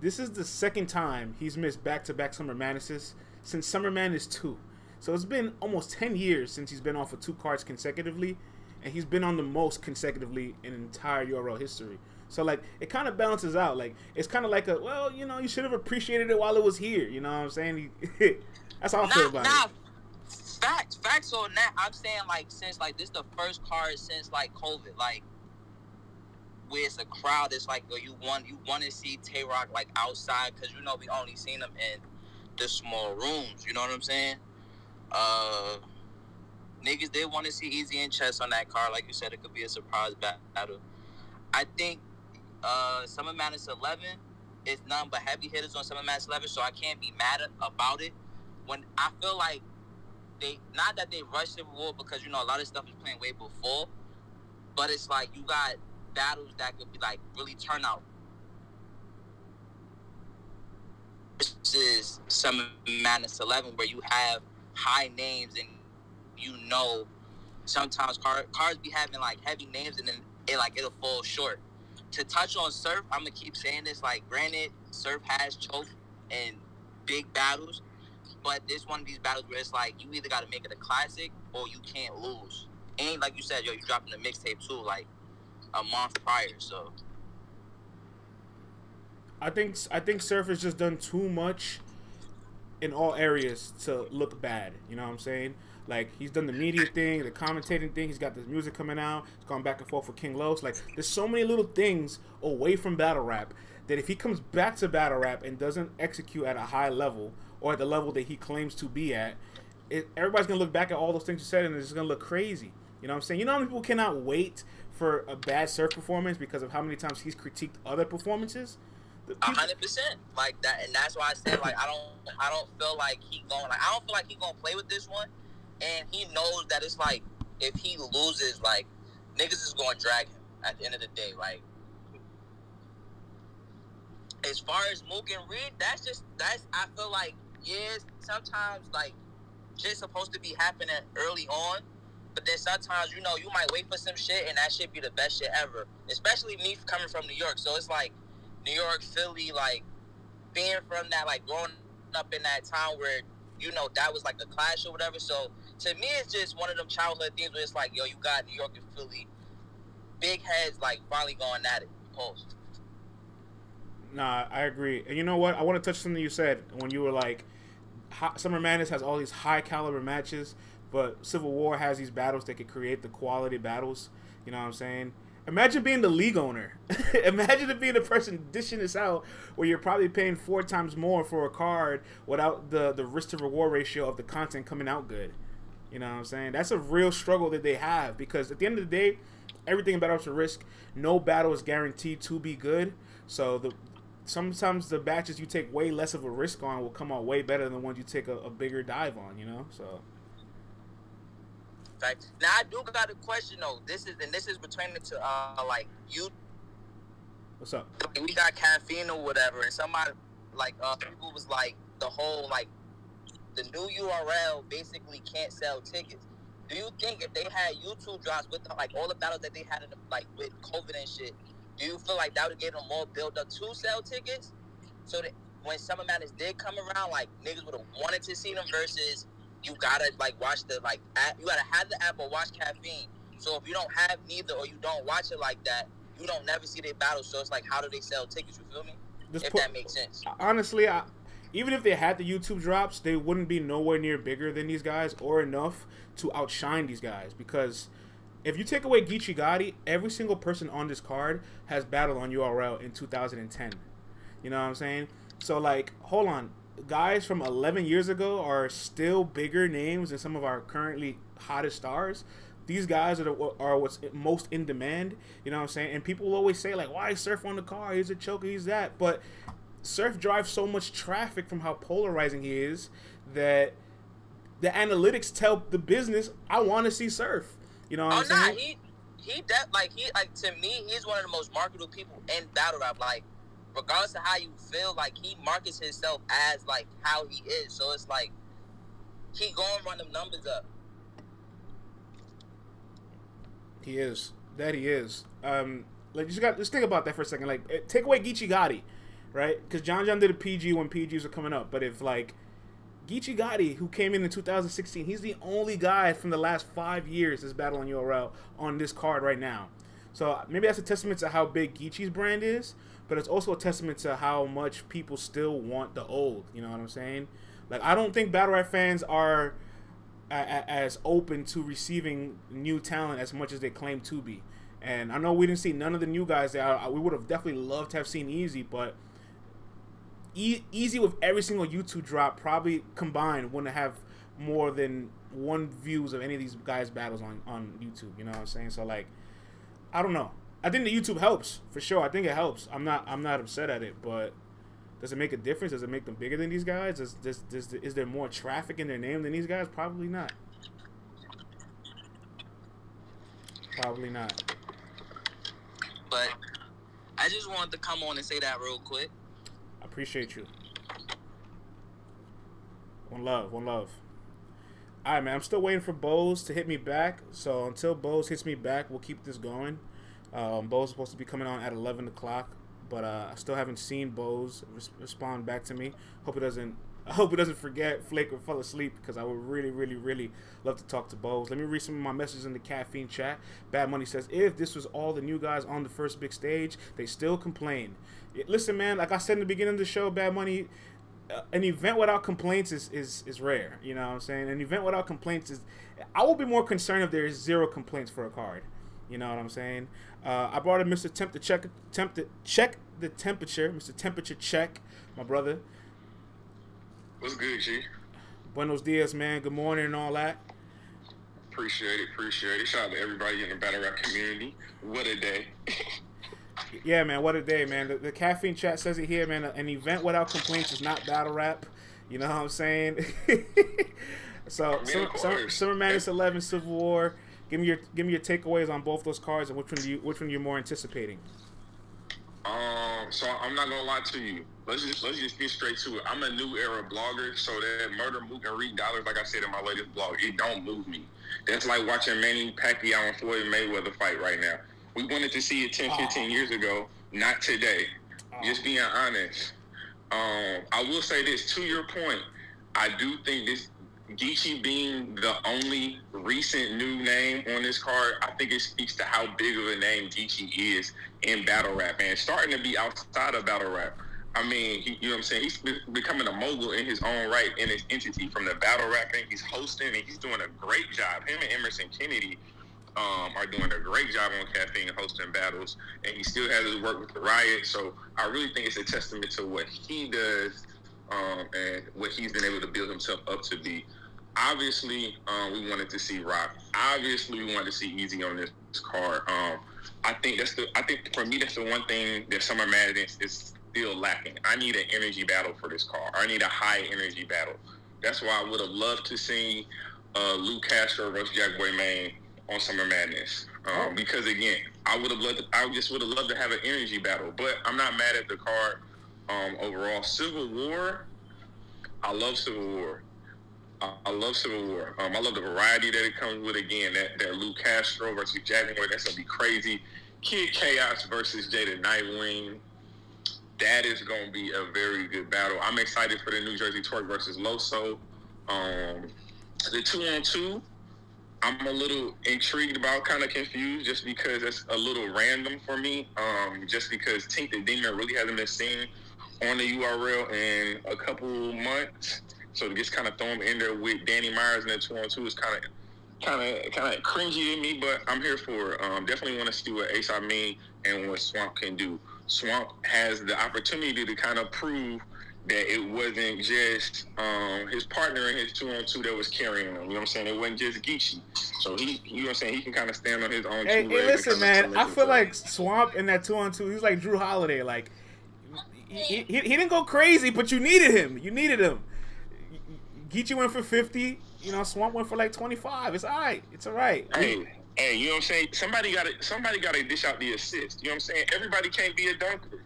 [SPEAKER 1] This is the second time he's missed back-to-back Summer Madnesses since Summer Madness 2. So it's been almost 10 years since he's been off of 2 cards consecutively, and he's been on the most consecutively in entire URL history. So, like, it kind of balances out. Like, it's kind of like you should have appreciated it while it was here. You know what I'm saying? That's how I feel about it.
[SPEAKER 9] Facts on that. I'm saying, like, since, like, this is the first card since, like, COVID, like, where it's a crowd, it's like, yo, you want to see Tay-Rock, like, outside, because, we only seen him in the small rooms, you know what I'm saying? Niggas did want to see Easy and Chess on that card. Like you said, it could be a surprise battle. I think Summer Madness 11 is none but heavy hitters on Summer Madness 11, so I can't be mad about it. When I feel like not that they rushed Civil War, because, a lot of stuff is playing way before, but it's like you got battles that could be, like, really turn out. This is Summer Madness 11, where you have high names, and sometimes cards be having, like, heavy names, and then it'll fall short. To touch on Surf, I'm gonna keep saying this, like, granted, Surf has choked in big battles, but this one of these battles where it's like you either gotta make it a classic or you can't lose. And like you said, yo, you dropping the mixtape too, like, a month prior, so
[SPEAKER 1] I think Surf has just done too much in all areas to look bad. You know what I'm saying? Like, he's done the media thing, the commentating thing. He's got this music coming out. He's gone back and forth with King Los. Like, there's so many little things away from battle rap that if he comes back to battle rap and doesn't execute at a high level or at the level that he claims to be at, everybody's going to look back at all those things you said and it's going to look crazy. You know what I'm saying? You know how many people cannot wait for a bad Surf performance because of how many times he's critiqued other performances?
[SPEAKER 9] 100%, like that, and that's why I said like I don't feel like I don't feel like he gonna play with this one, and he knows that it's like if he loses, like niggas is gonna drag him at the end of the day. Like as far as Mook and Reed, that's I feel like sometimes like shit's supposed to be happening early on, but then sometimes you might wait for some shit and that shit be the best shit ever. Especially me coming from New York, so it's like. New York, Philly, like, being from that, like, growing up in that town where, that was, like, a clash or whatever. So, to me, it's just one of them childhood things where it's like, yo, you got New York and Philly. Big heads, like, finally going at it. Post.
[SPEAKER 1] Nah, I agree. And you know what? I want to touch something you said when you were like, Summer Madness has all these high-caliber matches, but Civil War has these battles that could create the quality battles. You know what I'm saying? Imagine being the league owner. Imagine being the person dishing this out where you're probably paying 4 times more for a card without the risk to reward ratio of the content coming out good. You know what I'm saying? That's a real struggle that they have because at the end of the day, everything about up's a risk. No battle is guaranteed to be good. So sometimes the batches you take way less of a risk on will come out way better than the ones you take a bigger dive on, So...
[SPEAKER 9] Now I do got a question though. This is pertaining to like you.
[SPEAKER 1] What's up?
[SPEAKER 9] Like, we got caffeine or whatever, and somebody like people was like the whole like the new URL basically can't sell tickets. Do you think if they had YouTube drops with like all the battles that they had like with COVID and shit, do you feel like that would give them more build up to sell tickets? So that when Summer Madness did come around, like niggas would have wanted to see them versus. You gotta like watch the like app. You gotta have the app or watch Caffeine. So if you don't have neither or you don't watch it like that, you don't never see their battle. So it's like, how do they sell tickets? You feel me? That makes sense.
[SPEAKER 1] Honestly, even if they had the YouTube drops, they wouldn't be nowhere near bigger than these guys or enough to outshine these guys. Because if you take away Geechee Gotti, every single person on this card has battled on URL in 2010. You know what I'm saying? So like, hold on. Guys from 11 years ago are still bigger names than some of our currently hottest stars. These guys are what's most in demand. You know what I'm saying? And people will always say, like, why is Surf on the car? He's a choker, he's that. But Surf drives so much traffic from how polarizing he is that the analytics tell the business, I want to see Surf. You know what I'm saying?
[SPEAKER 9] To me, he's one of the most marketable people in battle rap. Like, regardless of how you feel, like, he markets himself as, like, how he is. So it's like, he gonna run them numbers up.
[SPEAKER 1] He is. That he is. Like, just think about that for a second. Like, take away Geechee Gotti, right? Because John did a PG when PGs were coming up. But if, like, Geechee Gotti, who came in 2016, he's the only guy from the last 5 years that's battling URL on this card right now. So maybe that's a testament to how big Geechee's brand is, but it's also a testament to how much people still want the old. You know what I'm saying? Like, I don't think battle rap fans are as open to receiving new talent as much as they claim to be. And I know we didn't see none of the new guys there. We would have definitely loved to have seen Easy, but Easy with every single YouTube drop probably combined wouldn't have more than 1 views of any of these guys' battles on YouTube. You know what I'm saying? So, like, I don't know. I think the YouTube helps for sure. I think it helps. I'm not upset at it, but does it make a difference? Does it make them bigger than these guys? Is there more traffic in their name than these guys? Probably not. Probably not.
[SPEAKER 9] But I just wanted to come on and say that real quick.
[SPEAKER 1] I appreciate you. One love. One love. All right, man. I'm still waiting for Bose to hit me back. So until Bose hits me back, we'll keep this going. Bose is supposed to be coming on at 11 o'clock, but I still haven't seen Bose respond back to me. I hope he doesn't forget, flake, or fall asleep, because I would really, really, really love to talk to Bose. Let me read some of my messages in the Caffeine chat. Bad Money says, if this was all the new guys on the first big stage, they still complain. Listen, man, like I said in the beginning of the show, Bad Money, an event without complaints is rare. You know what I'm saying? An event without complaints is. I will be more concerned if there is 0 complaints for a card. You know what I'm saying? I brought in Mr. Check the temperature. Mr. Temperature Check, my brother.
[SPEAKER 3] What's good, G?
[SPEAKER 1] Buenos dias, man. Good morning and all that.
[SPEAKER 3] Appreciate it. Shout out to everybody in the battle rap community. What a day.
[SPEAKER 1] Yeah, man. What a day, man. The caffeine chat says it here, man. An event without complaints is not battle rap. You know what I'm saying? So, Summer Madness 11, Civil War. Give me your takeaways on both those cards, and which one you're more anticipating.
[SPEAKER 3] So I'm not gonna lie to you. Let's just get straight to it. I'm a new era blogger, so that Murder Mook and Reed Dollars, like I said in my latest blog, it don't move me. That's like watching Manny Pacquiao and Floyd Mayweather fight right now. We wanted to see it 10, 15 years ago, not today. Just being honest. I will say this, to your point, I do think this Geechee being the only recent new name on this card, I think it speaks to how big of a name Geechee is in battle rap, and starting to be outside of battle rap. I mean, you know what I'm saying? He's becoming a mogul in his own right, in his entity, from the battle rapping. He's hosting, and he's doing a great job. Him and Emerson Kennedy are doing a great job on Caffeine hosting battles, and he still has his work with the Riot. So I really think it's a testament to what he does and what he's been able to build himself up to be. Obviously, we wanted to see Rock. Obviously, we wanted to see Easy on this card. I think for me, that's the one thing that Summer Madness is still lacking. I need an energy battle for this card. I need a high energy battle. That's why I would have loved to see Lou Castro versus Jack Boy Maine on Summer Madness. Because again, I just would have loved to have an energy battle. But I'm not mad at the card overall. Civil War, I love Civil War. I love Civil War. I love the variety that it comes with. Again, that Lou Castro versus Jack Boy, that's gonna be crazy. Kid Chaos versus Jada Nightwing. That is going to be a very good battle. I'm excited for the New Jersey Twerk versus Loso. The 2-on-2, I'm a little intrigued about, kind of confused, just because it's a little random for me. Just because Tink the Demon really hasn't been seen on the URL in a couple months. So to just kind of throw him in there with Danny Myers in the 2-on-2 is kind of cringy to me, but I'm here for it. Definitely want to see what Ace Amin and what Swamp can do. Swamp has the opportunity to kind of prove that it wasn't just his partner in his 2-on-2 that was carrying him. You know what I'm saying? It wasn't just Geechee. So he, you know what I'm saying? He can kind of stand on his own.
[SPEAKER 1] Hey, listen, man. I feel like Swamp in that 2-on-2, he's like Drew Holiday. Like he didn't go crazy, but you needed him. Geechee went for 50. You know, Swamp went for like 25. It's all right. It's all right.
[SPEAKER 3] Hey, you know what I'm saying? Somebody got to dish out the assist. You know what I'm saying? Everybody can't be a dunker.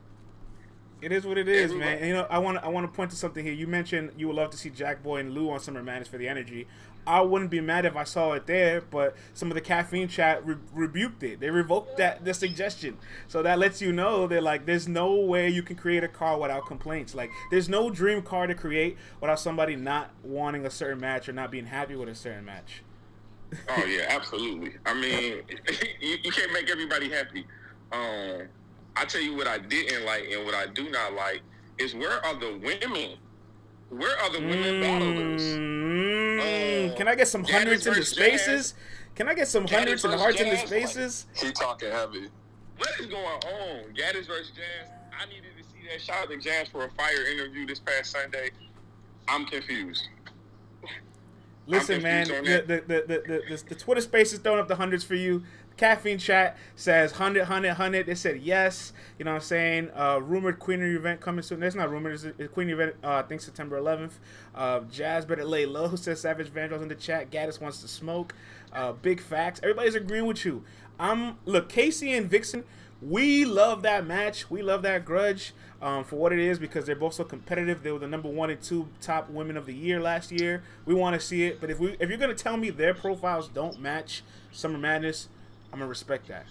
[SPEAKER 1] It is what it is, man. And, you know, I want to point to something here. You mentioned you would love to see Jack Boy and Lou on Summer Madness for the energy. I wouldn't be mad if I saw it there, but some of the caffeine chat rebuked it. They revoked the suggestion. So that lets you know that, like, there's no way you can create a card without complaints. Like, there's no dream card to create without somebody not wanting a certain match or not being happy with a certain match.
[SPEAKER 3] Oh, yeah, absolutely. I mean, you can't make everybody happy. I tell you what I didn't like and what I do not like is where are the women? Where are the women battlers?
[SPEAKER 1] Can I get some hundreds in the spaces? Can I get some hundreds and hearts in the spaces?
[SPEAKER 3] He talking heavy. What is going on? Gaddis versus Jazz. I needed to see that. Shout out to Jazz for a fire interview this past Sunday. I'm confused.
[SPEAKER 1] Listen, man, the Twitter space is throwing up the hundreds for you. Caffeine chat says 100. They said yes. You know what I'm saying? Rumored Queener event coming soon. That's not rumored. It's a Queen event, I think September 11th. Jazz better lay low, says Savage Vandals in the chat. Gaddis wants to smoke. Big facts. Everybody's agreeing with you. Look, Casey and Vixen, we love that match. We love that grudge for what it is because they're both so competitive. They were the number 1 and 2 top women of the year last year. We want to see it. But if you're going to tell me their profiles don't match Summer Madness, I'm going to respect that.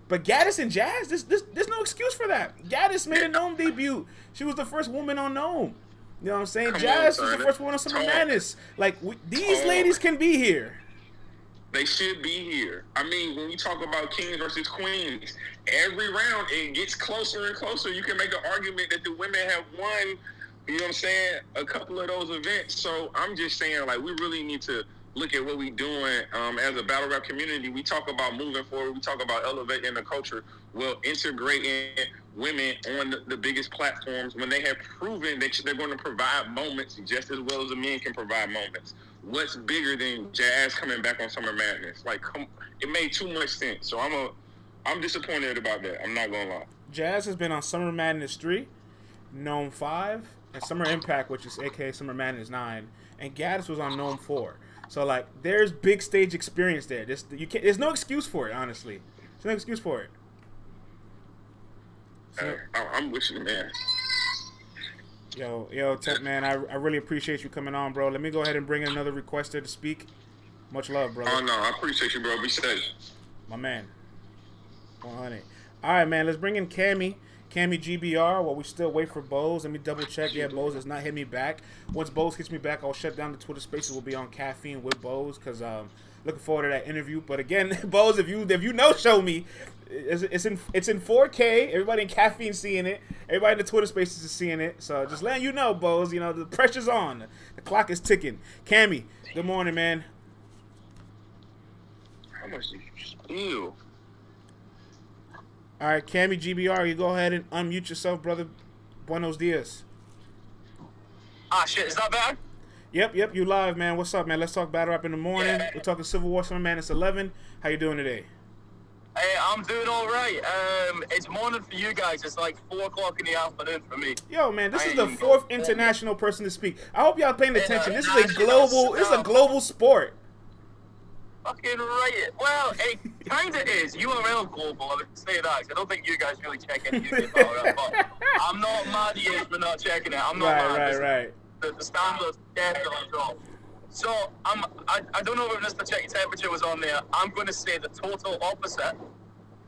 [SPEAKER 1] But Gaddis and Jazz, there's no excuse for that. Gaddis made a Gnome debut. She was the first woman on Gnome. You know what I'm saying? Jazz was the first one on Summer Madness. Like, these ladies can be here.
[SPEAKER 3] They should be here. I mean, when we talk about kings versus queens, every round it gets closer and closer. You can make an argument that the women have won
[SPEAKER 5] You know what I'm saying? A couple of those events. So I'm just saying, like, we really need to look at what we're doing as a battle rap community. We talk about moving forward. We talk about elevating the culture. Well, integrating women on the biggest platforms when they have proven that they're going to provide moments just as well as the men can provide moments. What's bigger than Jazz coming back on Summer Madness? Like, it made too much sense. So I'm disappointed about that. I'm not going to lie.
[SPEAKER 1] Jazz has been on Summer Madness 3, Gnome 5, and Summer Impact, which is aka Summer Madness 9, and Gaddis was on Gnome 4. So, like, there's big stage experience there. There's no excuse for it, honestly. There's no excuse for it. So,
[SPEAKER 5] I'm with you, man.
[SPEAKER 1] Yo, Tech, man, I really appreciate you coming on, bro. Let me go ahead and bring in another requester to speak. Much love, brother.
[SPEAKER 5] Oh, no, I appreciate you, bro. Be safe.
[SPEAKER 1] My man. 100. All right, man, let's bring in Cammy GBR while we still wait for Bose. Let me double check. Yeah, Bose has not hit me back. Once Bose hits me back, I'll shut down the Twitter Spaces. We'll be on Caffeine with Bose because looking forward to that interview. But again, Bose, if you no show me, it's in 4K. Everybody in Caffeine seeing it. Everybody in the Twitter Spaces is seeing it. So just letting you know, Bose. You know the pressure's on. The clock is ticking. Cammy, good morning, man.
[SPEAKER 5] How much did you steal?
[SPEAKER 1] All right, Cammy GBR, you go ahead and unmute yourself, brother. Buenos dias.
[SPEAKER 10] Ah, shit, is that better?
[SPEAKER 1] Yep, you live, man. What's up, man? Let's talk battle rap in the morning. We're talking Civil War Summer Madness 11. How you doing today?
[SPEAKER 10] Hey, I'm doing all right. It's morning for you guys. It's like 4 o'clock in the afternoon for me.
[SPEAKER 1] Yo, man, this is the 4th international person to speak. I hope y'all paying attention. This is a global sport.
[SPEAKER 10] Fucking right. Well, it kind of is. URL global, I would say that. 'Cause I don't think you guys really check any UK battle rap, but I'm not mad at you for not checking it. I'm not mad.
[SPEAKER 1] Right.
[SPEAKER 10] The standards definitely dropped. So I don't know if Mr. Check Your Temperature was on there. I'm going to say the total opposite,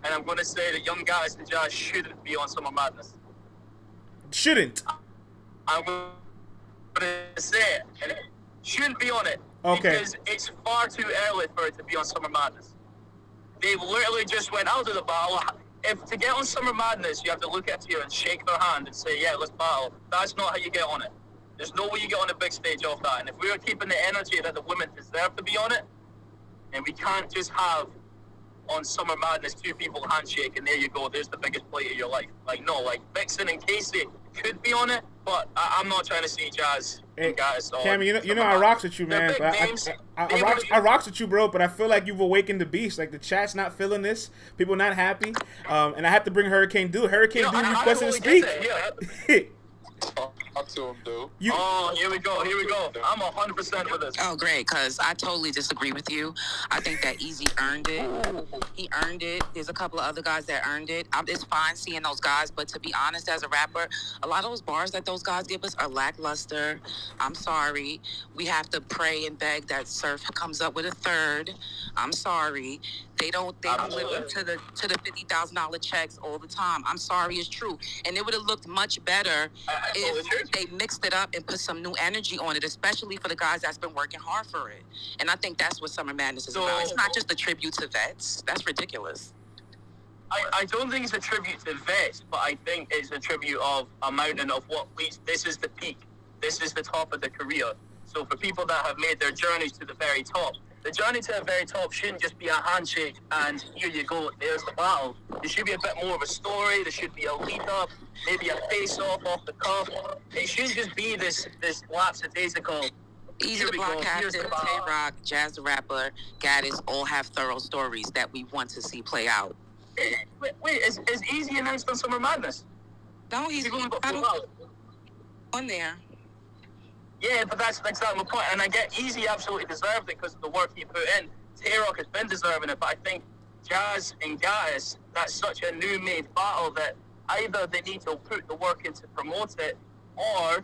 [SPEAKER 10] and I'm going to say that Young Guys and Jazz shouldn't be on Summer Madness.
[SPEAKER 1] Shouldn't?
[SPEAKER 10] I'm going to say it. And it shouldn't be on it.
[SPEAKER 1] Okay.
[SPEAKER 10] Because it's far too early for it to be on Summer Madness. They literally just went out of the battle. If to get on Summer Madness, you have to look at you and shake their hand and say, yeah, let's battle. That's not how you get on it. There's no way you get on the big stage off that. And if we were keeping the energy that the women deserve to be on it, and we can't just have on Summer Madness 2 people handshake and there you go, there's the biggest play of your life. Like, no, like Vixen and Casey could be on it, but I'm not trying to see Jazz and guys.
[SPEAKER 1] Cammy, you know I rocks with you, man. I rocks with you, bro, but I feel like you've awakened the beast. Like, the chat's not feeling this. People not happy. And I have to bring Hurricane Dude. Hurricane Dude requested to speak.
[SPEAKER 3] Talk to him, dude.
[SPEAKER 10] Oh, here we go. I'm 100% with this.
[SPEAKER 11] Oh, great, because I totally disagree with you. I think that Easy earned it. He earned it. There's a couple of other guys that earned it. It's fine seeing those guys, but to be honest, as a rapper, a lot of those bars that those guys give us are lackluster. I'm sorry. We have to pray and beg that Surf comes up with a third. I'm sorry. They don't live up to the $50,000 checks all the time. I'm sorry, it's true. And it would have looked much better if they mixed it up and put some new energy on it, especially for the guys that's been working hard for it. And I think that's what Summer Madness is about. It's not just a tribute to vets. That's ridiculous.
[SPEAKER 10] I don't think it's a tribute to vets, but I think it's a tribute of a mountain of what leads. This is the peak. This is the top of the career. So for people that have made their journeys to the very top, the journey to the very top shouldn't just be a handshake and here you go, there's the battle. There should be a bit more of a story. There should be a lead up, maybe a face-off off the cuff. It shouldn't just be this lapsadaisical.
[SPEAKER 11] Easy the Block Captain, Tay-Rock, Jazz the Rapper, Gaddis all have thorough stories that we want to see play out.
[SPEAKER 10] Wait, is Easy announced on Summer Madness?
[SPEAKER 11] No, he's on there.
[SPEAKER 10] Yeah, but that's exactly my point. And I get Easy absolutely deserved it because of the work he put in. Tay-Rock has been deserving it, but I think Jazz and Gaddis, that's such a new made battle that either they need to put the work in to promote it, or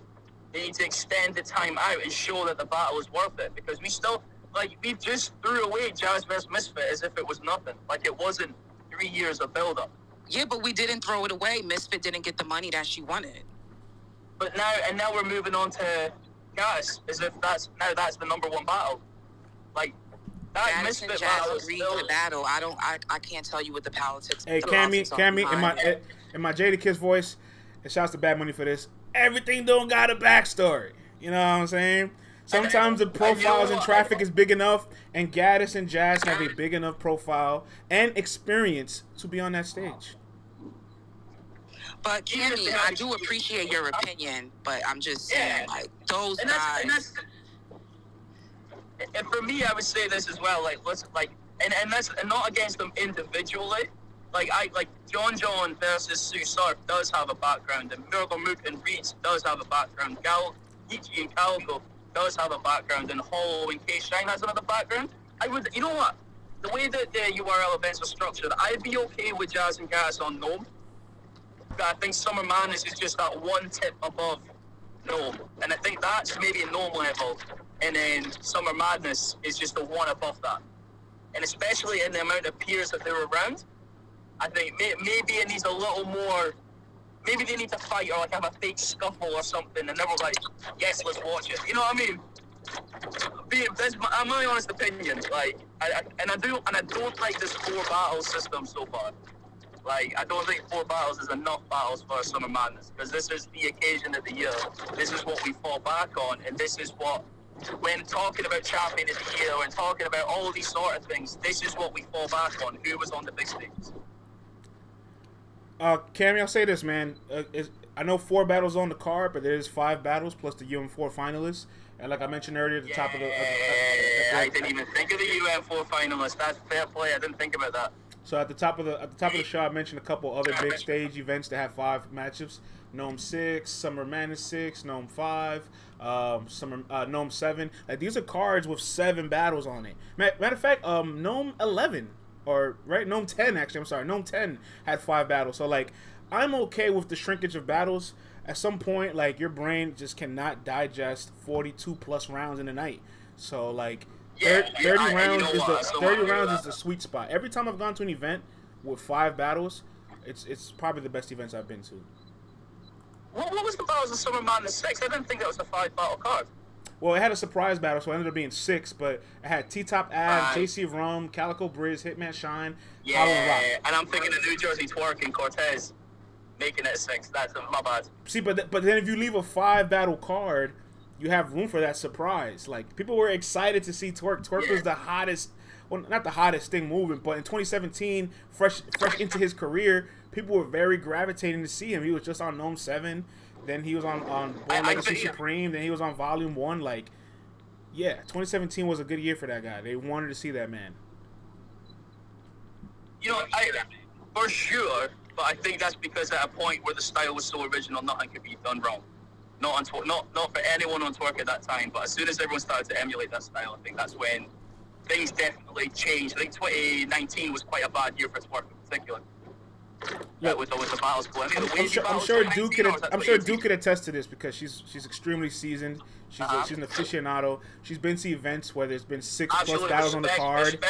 [SPEAKER 10] they need to extend the time out and show that the battle is worth it. Because we still, we just threw away Jazz vs. Misfit as if it was nothing. Like, it wasn't 3 years of build-up.
[SPEAKER 11] Yeah, but we didn't throw it away. Misfit didn't get the money that she wanted.
[SPEAKER 10] But now we're moving on to Gaddis, as if that's the #1 battle. Like, that
[SPEAKER 11] Gaddis
[SPEAKER 10] Misfit
[SPEAKER 11] and
[SPEAKER 10] battle
[SPEAKER 11] Jazz agreed to the battle. I can't tell you what the politics.
[SPEAKER 1] Hey, Cammy, in my Jada Kiss voice, and shouts to Bad Money for this. everything don't got a backstory. You know what I'm saying? Sometimes the profiles in Traffic is big enough, and Gaddis and Jazz have a big enough profile and experience to be on that stage.
[SPEAKER 11] But Kenny, I do appreciate your opinion, but I'm just saying, like, those guys.
[SPEAKER 10] And for me, I would say this as well. Like, let's and that's not against them individually. Like John versus Sue Surf does have a background, and Murder Mook and Reeds does have a background. Geechee and Calico does have a background, and Hollow and K-Shine has another background. You know what? The way that the URL events are structured, I'd be okay with Jazz and Gas on Gnome. But I think Summer Madness is just that one tip above Gnome, and I think that's maybe a Gnome level, and then Summer Madness is just the one above that. And especially in the amount of peers that they're around, I think maybe it needs a little more. Maybe they need to fight or like have a fake scuffle or something, and then we're like, yes, let's watch it. You know what I mean? That's my honest opinion. Like, I don't like this 4 battle system so far. Like, I don't think 4 battles is enough battles for Summer Madness, because this is the occasion of the year. This is what we fall back on, and this is what, when talking about Champion of the Year and talking about all these sort of things, this is what we fall back on. Who was on the big stages?
[SPEAKER 1] Cammy, I'll say this, man. I know 4 battles on the card, but there's 5 battles plus the UM4 finalists. And like I mentioned earlier, at the top of the...
[SPEAKER 10] I didn't even think of the UM4 finalists. That's fair play. I didn't think about that.
[SPEAKER 1] So at the top of the show, I mentioned a couple other big stage events that have 5 matchups: Gnome 6, Summer Madness 6, Gnome 5, Gnome 7. Like, these are cards with 7 battles on it. Matter of fact, Gnome 11 Gnome 10 actually. I'm sorry, Gnome 10 had 5 battles. So like, I'm okay with the shrinkage of battles. At some point, like, your brain just cannot digest 42 plus rounds in a night. So like, 30 rounds is the sweet spot. Every time I've gone to an event with 5 battles, it's probably the best events I've been to.
[SPEAKER 10] What was the battles of Summer Madness 6? I didn't think that was a 5 battle card.
[SPEAKER 1] Well, it had a surprise battle, so it ended up being 6, but it had T-Top Ab, JC Rum, Calico Briz, Hitman Shine, Hollow and Rock.
[SPEAKER 10] And I'm thinking of New Jersey Twerk and Cortez making it 6. That's my bad.
[SPEAKER 1] See, but then if you leave a 5 battle card, you have room for that surprise. Like, people were excited to see Twerk. Twerk was the hottest, well, not the hottest thing moving, but in 2017, fresh into his career, people were very gravitating to see him. He was just on Gnome 7. Then he was on Born Legacy Supreme. Then he was on Volume 1. Like, yeah, 2017 was a good year for that guy. They wanted to see that man.
[SPEAKER 10] You know, for sure, but I think that's because at a point where the style was so original, nothing could be done wrong. Not for anyone on Twerk at that time, but as soon as everyone started to emulate that style, I think that's when things definitely changed. I think 2019 was quite a bad year for Twerk in particular. Yeah, with the battles.
[SPEAKER 1] I'm sure Duke could attest to this, because she's extremely seasoned. She's an aficionado. She's been to events where there's been 6+ battles on the card.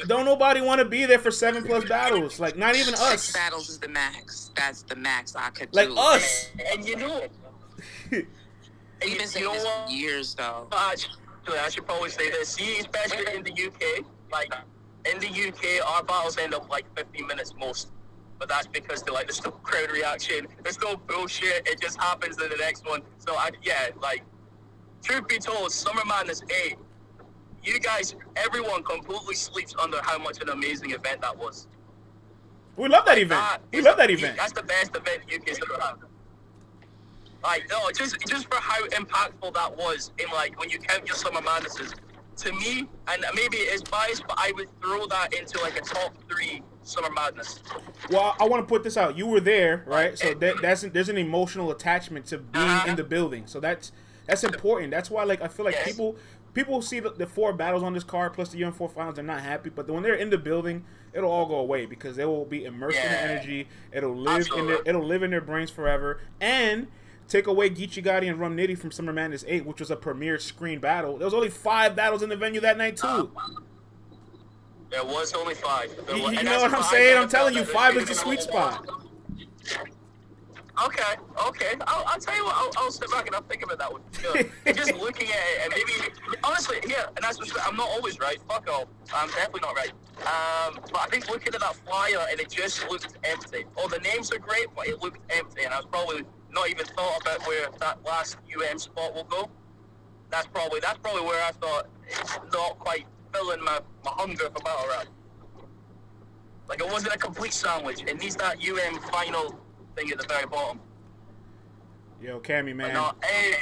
[SPEAKER 1] Don't nobody want to be there for 7+ battles. Like, not even us.
[SPEAKER 11] 6 battles is the max. That's the max I could
[SPEAKER 1] do. Like us.
[SPEAKER 10] And you know,
[SPEAKER 11] we've been saying this for years, though.
[SPEAKER 10] Actually, I should probably say this. See, especially in the UK, like, in the UK, our battles end up like 15 minutes most. But that's because there's no crowd reaction. There's no bullshit. It just happens in the next one. So, truth be told, Summer Madness 8, you guys, everyone completely sleeps under how much an amazing event that was.
[SPEAKER 1] We love that event. We love that event.
[SPEAKER 10] That's the best event UK's ever had. Like, no, just for how impactful that was in, like, when you count your Summer Madnesses. To me, and maybe it is biased, but I would throw that into, like, a top 3 Summer Madness.
[SPEAKER 1] Well, I want to put this out. You were there, right? So there's an emotional attachment to being in the building. So that's important. That's why, like, I feel like people see the 4 battles on this card plus the UM4 finals, they're not happy. But when they're in the building, it'll all go away, because they will be immersed in the energy. It'll live in their brains forever. And take away Geechee Gotti and Rum Nitty from Summer Madness 8, which was a premier screen battle. There was only 5 battles in the venue that night too.
[SPEAKER 10] There was only 5.
[SPEAKER 1] You know what I'm saying? I'm telling you, 5 is the sweet spot.
[SPEAKER 10] Okay. I'll tell you what. I'll step back and I'll think about that one. Sure. Just looking at it, and maybe honestly, and that's what I'm not always right. Fuck off. I'm definitely not right. But I think looking at that flyer, and it just looked empty. Oh, the names are great, but it looked empty, and I was probably not even thought about where that last spot will go. That's probably where I thought it's not quite filling my hunger for battle rap. Like, it wasn't a complete sandwich. It needs that final thing at the very bottom.
[SPEAKER 1] Yo, Cammy, man.
[SPEAKER 10] Hey.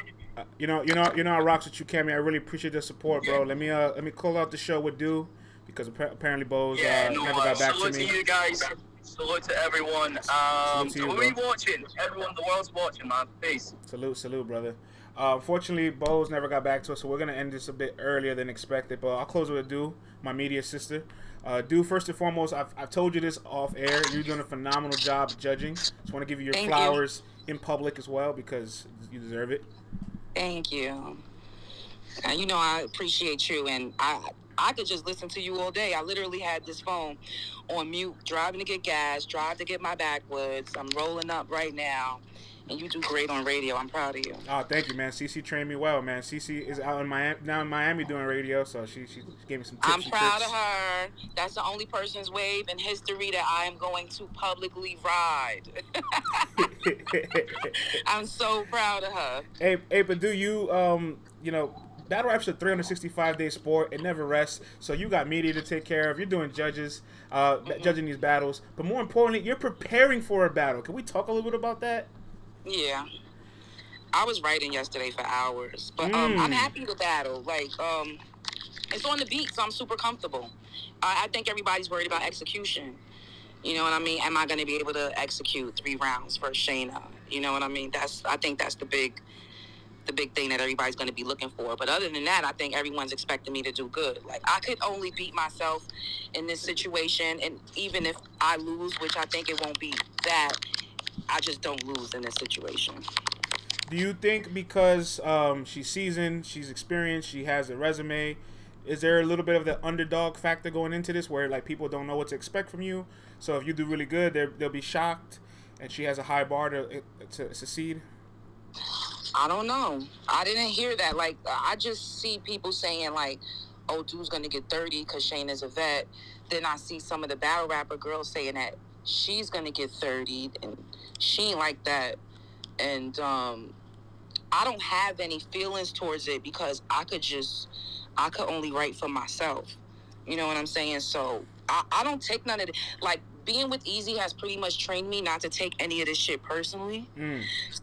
[SPEAKER 1] You know, I rocks with you, Cammy. I really appreciate the support, bro. Let me call out the show with Du, because apparently Bo's never got back to me.
[SPEAKER 10] Salute to you guys. Salute to everyone.
[SPEAKER 1] Salute to you,
[SPEAKER 10] we're watching. Everyone, the world's watching, man. Peace.
[SPEAKER 1] Salute, brother. Unfortunately, Bo's never got back to us, so we're gonna end this a bit earlier than expected. But I'll close with a Du, my media sister. Du, first and foremost, I've told you this off air. You're doing a phenomenal job judging. Just want to give you your flowers in public as well, because you deserve it.
[SPEAKER 11] Thank you. You know I appreciate you, and I could just listen to you all day. I literally had this phone on mute, driving to get gas, drive to get my backwoods. I'm rolling up right now, and you do great on radio. I'm proud of you.
[SPEAKER 1] Oh, thank you, man. Cece trained me well, man. Cece is out in Miami doing radio, so she gave me some tips.
[SPEAKER 11] I'm proud of her. That's the only person's wave in history that I am going to publicly ride. I'm so proud of her.
[SPEAKER 1] Hey, but do you, you know, battle rap's a 365-day sport. It never rests. So you got media to take care of. You're doing judging these battles. But more importantly, you're preparing for a battle. Can we talk a little bit about that?
[SPEAKER 11] Yeah. I was writing yesterday for hours. But I'm happy to battle. Like, it's on the beat, so I'm super comfortable. I think everybody's worried about execution. You know what I mean? Am I going to be able to execute 3 rounds for Shayna? You know what I mean? I think that's the big thing that everybody's going to be looking for. But other than that, I think everyone's expecting me to do good. Like, I could only beat myself in this situation, and even if I lose, which I think it won't be that, I just don't lose in this situation.
[SPEAKER 1] Do you think because she's seasoned, she's experienced, she has a resume, is there a little bit of the underdog factor going into this where, like, people don't know what to expect from you? So if you do really good, they'll be shocked, and she has a high bar to succeed?
[SPEAKER 11] I don't know. I didn't hear that. Like, I just see people saying, like, oh, Dude's going to get 30 because Shayna's a vet. Then I see some of the battle rapper girls saying that she's going to get 30, and she ain't like that. And I don't have any feelings towards it because I could only write for myself. You know what I'm saying? So I don't take none of it. Like, being with Easy has pretty much trained me not to take any of this shit personally.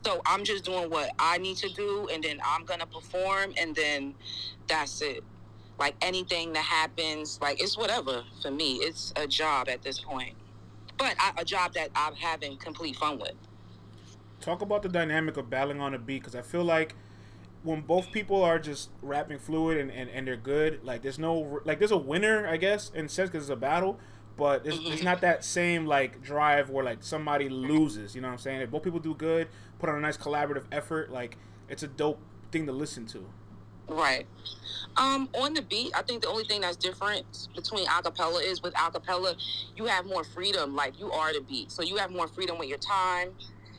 [SPEAKER 11] So I'm just doing what I need to do, and then I'm going to perform, and then that's it. Like, anything that happens, like, it's whatever for me. It's a job at this point. But a job that I'm having complete fun with.
[SPEAKER 1] Talk about the dynamic of battling on a beat, because I feel like when both people are just rapping fluid and they're good, like, there's no, like, there's a winner, I guess, in a sense, because it's a battle, but it's not that same, like, drive where, like, somebody loses, you know what I'm saying? If both people do good, put on a nice collaborative effort, like, it's a dope thing to listen to.
[SPEAKER 11] Right. On the beat, I think the only thing that's different between acapella is with acapella, you have more freedom, like, you are the beat. So you have more freedom with your time.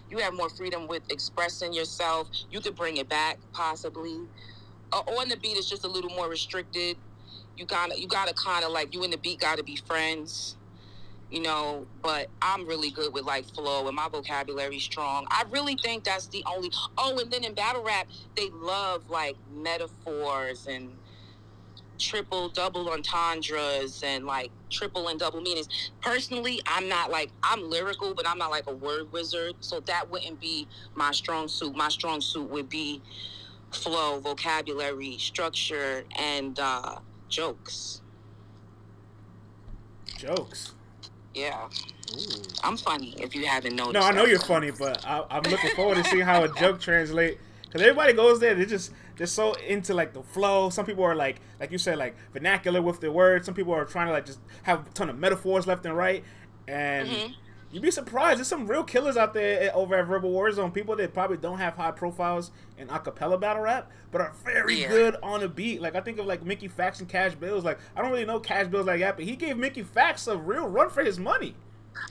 [SPEAKER 11] You have more freedom with expressing yourself. You could bring it back, possibly. On the beat, it's just a little more restricted. You gotta kind of, like, you and the beat gotta be friends, you know. But I'm really good with, like, flow, and my vocabulary's strong. I really think that's the only. Oh, and then in battle rap, they love, like, metaphors and triple, double entendres and, like, triple and double meanings. Personally, I'm not, like, I'm lyrical, but I'm not, like, a word wizard, so that wouldn't be my strong suit. My strong suit would be flow, vocabulary, structure, and jokes. Yeah. Ooh. I'm funny, if you haven't noticed.
[SPEAKER 1] No, I know you're funny, but I'm looking forward to seeing how a joke translate. Because everybody goes there, they're so into, like, the flow. Some people are like you said, like, vernacular with the words. Some people are trying to, like, just have a ton of metaphors left and right. And you'd be surprised. There's some real killers out there over at Verbal Warzone. People that probably don't have high profiles in acapella battle rap, but are very good on a beat. Like, I think of, like, Mickey Fax and Cash Bills. Like, I don't really know Cash Bills like that, but he gave Mickey Fax a real run for his money.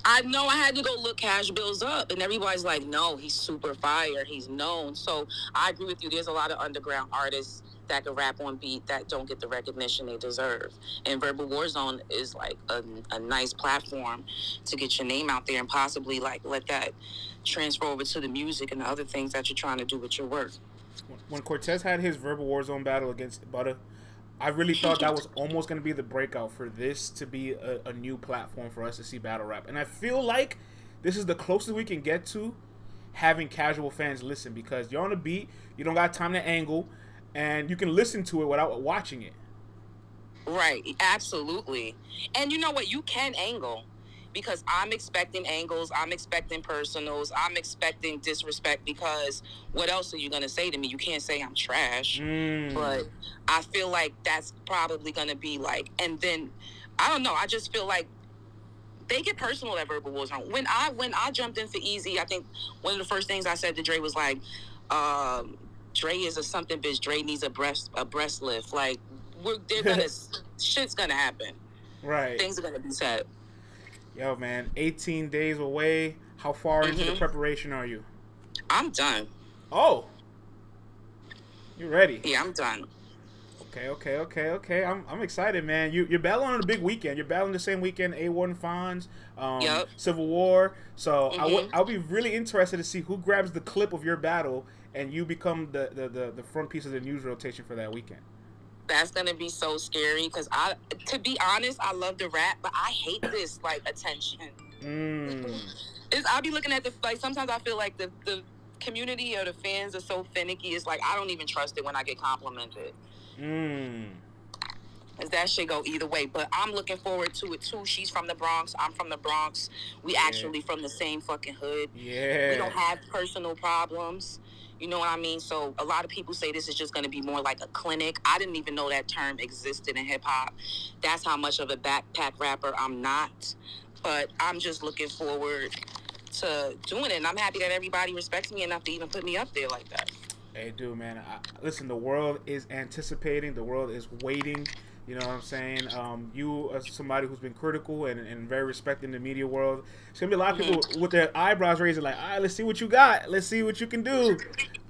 [SPEAKER 11] I know. I had to go look Cash Bills up, and everybody's like, no, he's super fire. He's known. So I agree with you. There's a lot of underground artists that can rap on beat that don't get the recognition they deserve. And Verbal Warzone is like a nice platform to get your name out there and possibly like let that transfer over to the music and the other things that you're trying to do with your work.
[SPEAKER 1] When Cortez had his Verbal Warzone battle against Butter, I really thought that was almost going to be the breakout for this to be a new platform for us to see battle rap. And I feel like this is the closest we can get to having casual fans listen, because you're on a beat, you don't got time to angle, and you can listen to it without watching it.
[SPEAKER 11] Right, absolutely. And you know what? You can angle, because I'm expecting angles, I'm expecting personals, I'm expecting disrespect, because what else are you going to say to me? You can't say I'm trash. But I feel like that's probably going to be like, and then, I don't know, I just feel like they get personal at Verbal Warzone. When I jumped in for Easy, I think one of the first things I said to Dre was like, Dre is a something bitch. Dre needs a breast lift. Like, shit's gonna happen.
[SPEAKER 1] Right.
[SPEAKER 11] Things are gonna be said.
[SPEAKER 1] Yo, man, 18 days away. How far into the preparation are you?
[SPEAKER 11] I'm done.
[SPEAKER 1] Oh, you ready?
[SPEAKER 11] Yeah, I'm done.
[SPEAKER 1] Okay. I'm excited, man. You're battling on a big weekend. You're battling the same weekend A1 Fonz, Civil War. So I'll be really interested to see who grabs the clip of your battle and you become the front piece of the news rotation for that weekend.
[SPEAKER 11] That's gonna be so scary, because to be honest, I love to rap, but I hate this like attention. I'll be looking at sometimes I feel like the community or the fans are so finicky. It's like I don't even trust it when I get complimented. Cause that shit go either way. But I'm looking forward to it too. She's from the Bronx. I'm from the Bronx. We actually from the same fucking hood.
[SPEAKER 1] Yeah.
[SPEAKER 11] We don't have personal problems. You know what I mean? So a lot of people say this is just going to be more like a clinic. I didn't even know that term existed in hip hop. That's how much of a backpack rapper I'm not. But I'm just looking forward to doing it. And I'm happy that everybody respects me enough to even put me up there like that.
[SPEAKER 1] Hey, dude, man. Listen, the world is anticipating. The world is waiting. You know what I'm saying? You are somebody who's been critical and very respected in the media world. There's going to be a lot of people with their eyebrows raised like, all right, let's see what you got. Let's see what you can do.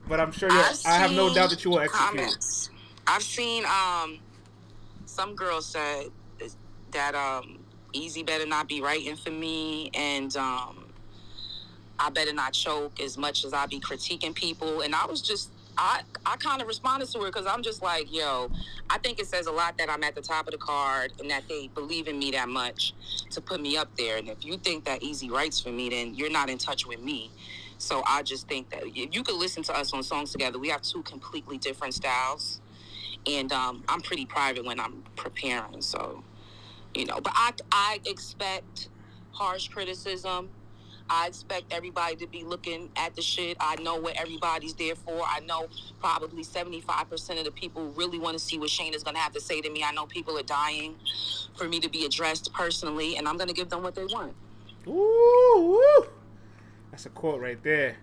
[SPEAKER 1] But I'm sure I have no doubt that you will execute.
[SPEAKER 11] Comments. I've seen some girls said that Easy better not be writing for me, and I better not choke as much as I be critiquing people. And I was just, I kind of responded to her, because I'm just like, yo, I think it says a lot that I'm at the top of the card and that they believe in me that much to put me up there. And if you think that Easy writes for me, then you're not in touch with me. So I just think that if you could listen to us on songs together, we have two completely different styles. And I'm pretty private when I'm preparing. So, you know, but I expect harsh criticism. I expect everybody to be looking at the shit. I know what everybody's there for. I know probably 75% of the people really want to see what Shane is going to have to say to me. I know people are dying for me to be addressed personally, and I'm going to give them what they want.
[SPEAKER 1] Ooh. That's a quote right there.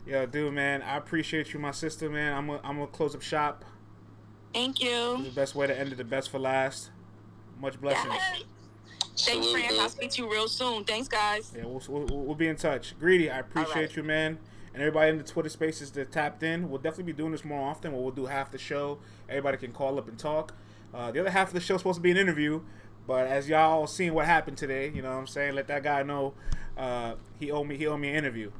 [SPEAKER 1] Yo, dude, man, I appreciate you, my sister, man. I'm gonna close up shop.
[SPEAKER 11] Thank you.
[SPEAKER 1] It's the best way to end it, the best for last. Much blessings.
[SPEAKER 11] Yes. Thanks, friends. I'll speak to you real soon. Thanks, guys.
[SPEAKER 1] Yeah, we'll be in touch. Greedy, I appreciate you, man. And everybody in the Twitter spaces that tapped in. We'll definitely be doing this more often, where we'll do half the show. Everybody can call up and talk. The other half of the show is supposed to be an interview. But as y'all seen what happened today, you know what I'm saying? Let that guy know he owed me an interview.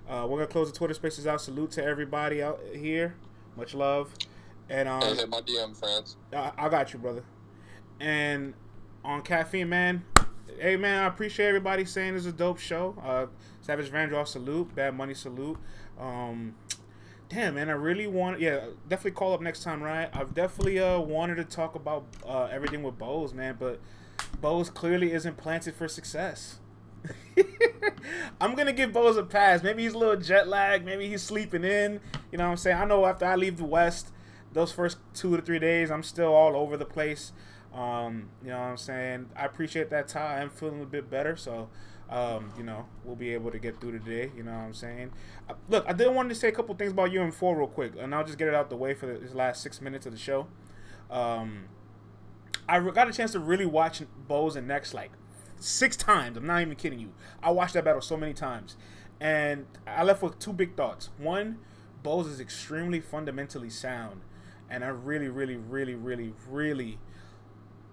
[SPEAKER 1] We're going to close the Twitter spaces out. Salute to everybody out here. Much love. And
[SPEAKER 3] hit my DM, friends.
[SPEAKER 1] I got you, brother. And on Caffeine, man, hey, man, I appreciate everybody saying this is a dope show. Savage Vandross, salute. Bad Money, salute. Damn, man, I really want... Yeah, definitely call up next time, right? I've definitely wanted to talk about everything with Bose, man, but Bose clearly isn't planted for success. I'm going to give Bose a pass. Maybe he's a little jet lagged. Maybe he's sleeping in. You know what I'm saying? I know after I leave the West, those first 2 to 3 days, I'm still all over the place. You know what I'm saying? I appreciate that time. I'm feeling a bit better, so... you know, we'll be able to get through today. You know what I'm saying? Look, I did want to say a couple things about UM4 real quick, and I'll just get it out the way for this last 6 minutes of the show. I got a chance to really watch Bose and Next like 6 times. I'm not even kidding you. I watched that battle so many times, and I left with 2 big thoughts. One, Bose is extremely fundamentally sound, And I really, really, really, really, really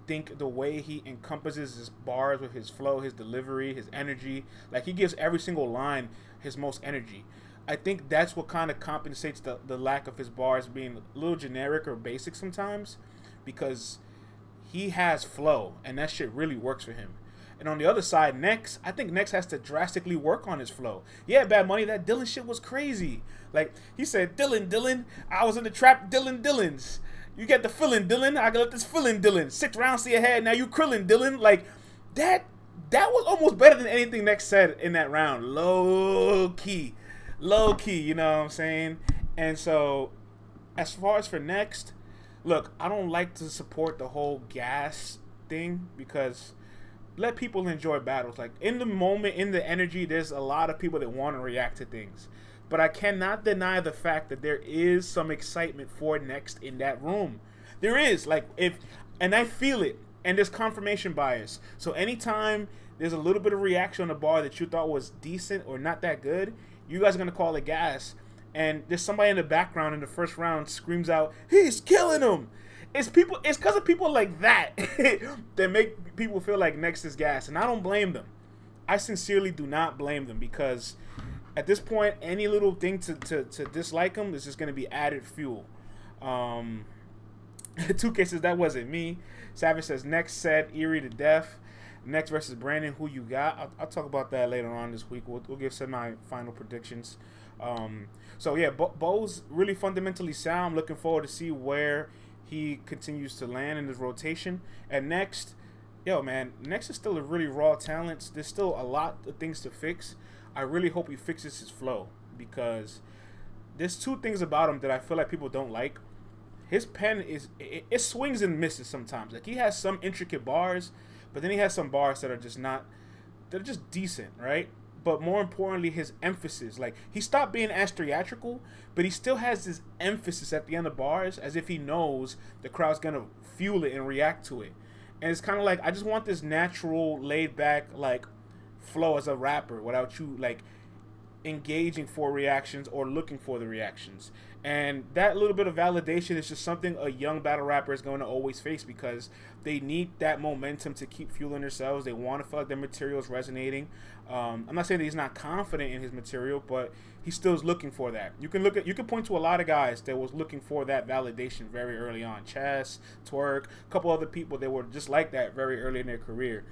[SPEAKER 1] think the way he encompasses his bars with his flow, his delivery, his energy, like he gives every single line his most energy. I think that's what kind of compensates the lack of his bars being a little generic or basic sometimes, because he has flow and that shit really works for him. And on the other side, Nex, I think Nex has to drastically work on his flow. Yeah, Bad Money, that Dylan shit was crazy. Like, he said, Dylan, I was in the trap, Dylan's. You get the feeling, Dylan. I got this feeling, Dylan. 6 rounds to your head, now you krillin', Dylan. Like, that was almost better than anything Nex said in that round. Low key, you know what I'm saying? And so, as far as for next, look, I don't like to support the whole gas thing, because let people enjoy battles. Like, in the moment, in the energy, there's a lot of people that want to react to things. But I cannot deny the fact that there is some excitement for Next in that room. There is. Like, and I feel it. And there's confirmation bias. So anytime there's a little bit of reaction on the bar that you thought was decent or not that good, you guys are going to call it gas. And there's somebody in the background in the first round screams out, he's killing him. It's because of people like that that make people feel like Next is gas. And I don't blame them. I sincerely do not blame them, because at this point, any little thing to dislike him is just going to be added fuel. 2 cases, that wasn't me. Savage says, Next said Eerie to death. Next versus Brandon, who you got? I'll talk about that later on this week. We'll give some of my final predictions. So, yeah, Bo's really fundamentally sound. I'm looking forward to see where he continues to land in his rotation. And Next, yo, man, Next is still a really raw talent. There's still a lot of things to fix. I really hope he fixes his flow, because there's 2 things about him that I feel like people don't like. His pen it swings and misses sometimes. Like, he has some intricate bars, but then he has some bars that are just not, they're just decent, right? But more importantly, his emphasis. Like, he stopped being as theatrical, but he still has this emphasis at the end of bars, as if he knows the crowd's gonna fuel it and react to it. And it's kind of like, I just want this natural, laid back, like, flow as a rapper without you like engaging for reactions or looking for the reactions. And that little bit of validation is just something a young battle rapper is going to always face, because they need that momentum to keep fueling themselves. They want to feel like their material is resonating. I'm not saying that he's not confident in his material, but he still is looking for that. You can point to a lot of guys that was looking for that validation very early on. Chess, Twerk, a couple other people that were just like that very early in their career.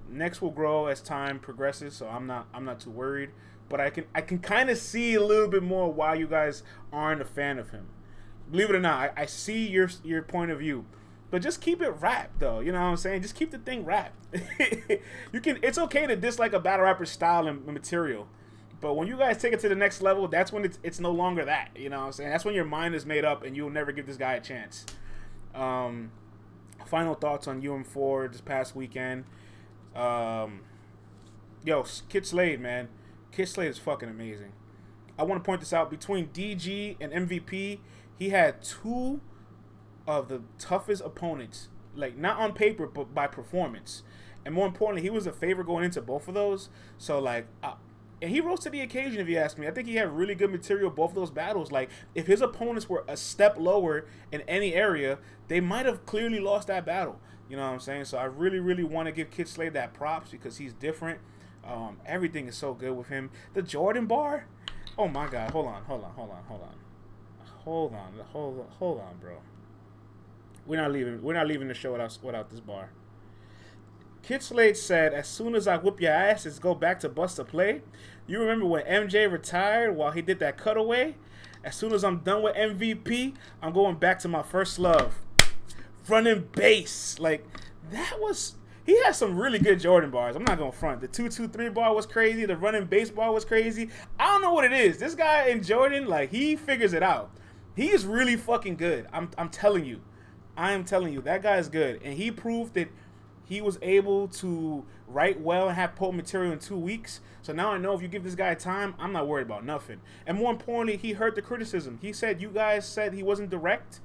[SPEAKER 1] Next will grow as time progresses, so I'm not too worried. But I can kind of see a little bit more why you guys aren't a fan of him. Believe it or not, I see your point of view. But just keep it rap, though. You know what I'm saying? Just keep the thing rap. It's okay to dislike a battle rapper's style and material. But when you guys take it to the next level, that's when it's no longer that. You know what I'm saying? That's when your mind is made up and you'll never give this guy a chance. Final thoughts on UM4 this past weekend. Yo, Kid Slade, man. Kid Slade is fucking amazing. I want to point this out. Between DG and MVP, he had 2 of the toughest opponents. Like, not on paper, but by performance. And more importantly, he was a favorite going into both of those. So, like, and he rose to the occasion, if you ask me. I think he had really good material both of those battles. Like, if his opponents were a step lower in any area, they might have clearly lost that battle. You know what I'm saying? So I really, really want to give Kid Slade that props, because he's different. Everything is so good with him. The Jordan bar? Oh, my God. Hold on, bro. We're not leaving the show without this bar. Kid Slade said, as soon as I whip your asses, go back to Busta Play. You remember when MJ retired while he did that cutaway? As soon as I'm done with MVP, I'm going back to my first love. Running bass. Like, that was... He has some really good Jordan bars. I'm not going to front. The 2-2-3 bar was crazy. The running bass bar was crazy. I don't know what it is. This guy in Jordan, like, he figures it out. He is really fucking good. I'm telling you. I am telling you. That guy is good. And he proved that he was able to write well and have potent material in 2 weeks. So now I know if you give this guy time, I'm not worried about nothing. And more importantly, he heard the criticism. He said, you guys said he wasn't direct.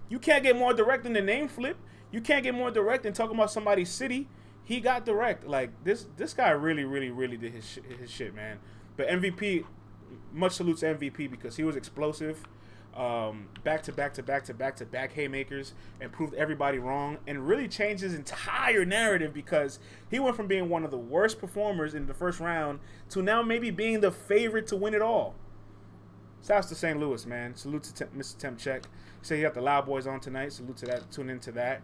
[SPEAKER 1] You can't get more direct than the name flip. You can't get more direct than talking about somebody's city. He got direct. Like, this guy really, really, really did his shit, man. But MVP, much salute to MVP, because he was explosive. back-to-back haymakers and proved everybody wrong and really changed his entire narrative because he went from being one of the worst performers in the first round to now maybe being the favorite to win it all. Shouts to St. Louis, man. Salute to Mr. Temchek. He said he got the Loud Boys on tonight. Salute to that. Tune into that.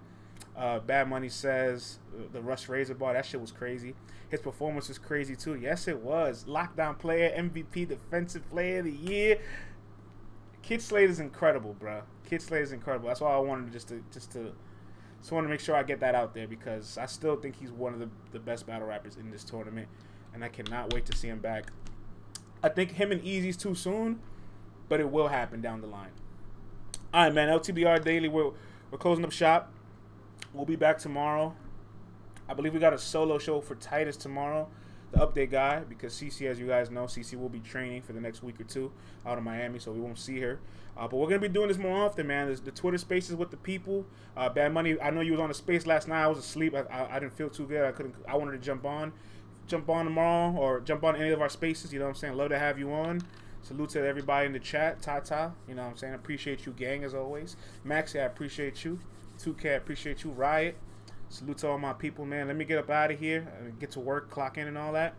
[SPEAKER 1] Bad Money says the Rush Razor Bar, that shit was crazy. His performance was crazy too. Yes, it was. Lockdown player, MVP, Defensive Player of the Year. Kid Slade is incredible, bro. Kid Slade is incredible. That's why I wanted just want to make sure I get that out there because I still think he's one of the best battle rappers in this tournament, and I cannot wait to see him back. I think him and Eazy's too soon, but it will happen down the line. All right, man. LTBR Daily. We're closing up shop. We'll be back tomorrow. I believe we got a solo show for Titus tomorrow, the update guy, because CC, as you guys know, CC will be training for the next week or two out in Miami, so we won't see her. But we're going to be doing this more often, man. There's the Twitter spaces with the people. Bad Money, I know you was on the space last night. I was asleep. I didn't feel too good. I wanted to jump on tomorrow or jump on any of our spaces. You know what I'm saying? Love to have you on. Salute to everybody in the chat. Tata, you know what I'm saying? Appreciate you, gang, as always. Maxie, I appreciate you. 2K, I appreciate you. Riot, salute to all my people, man. Let me get up out of here and get to work, clock in and all that.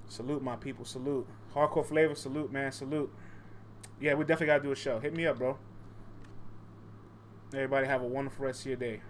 [SPEAKER 1] Salute, my people. Salute. Hardcore Flavor, salute, man. Salute. Yeah, we definitely got to do a show. Hit me up, bro. Everybody have a wonderful rest of your day.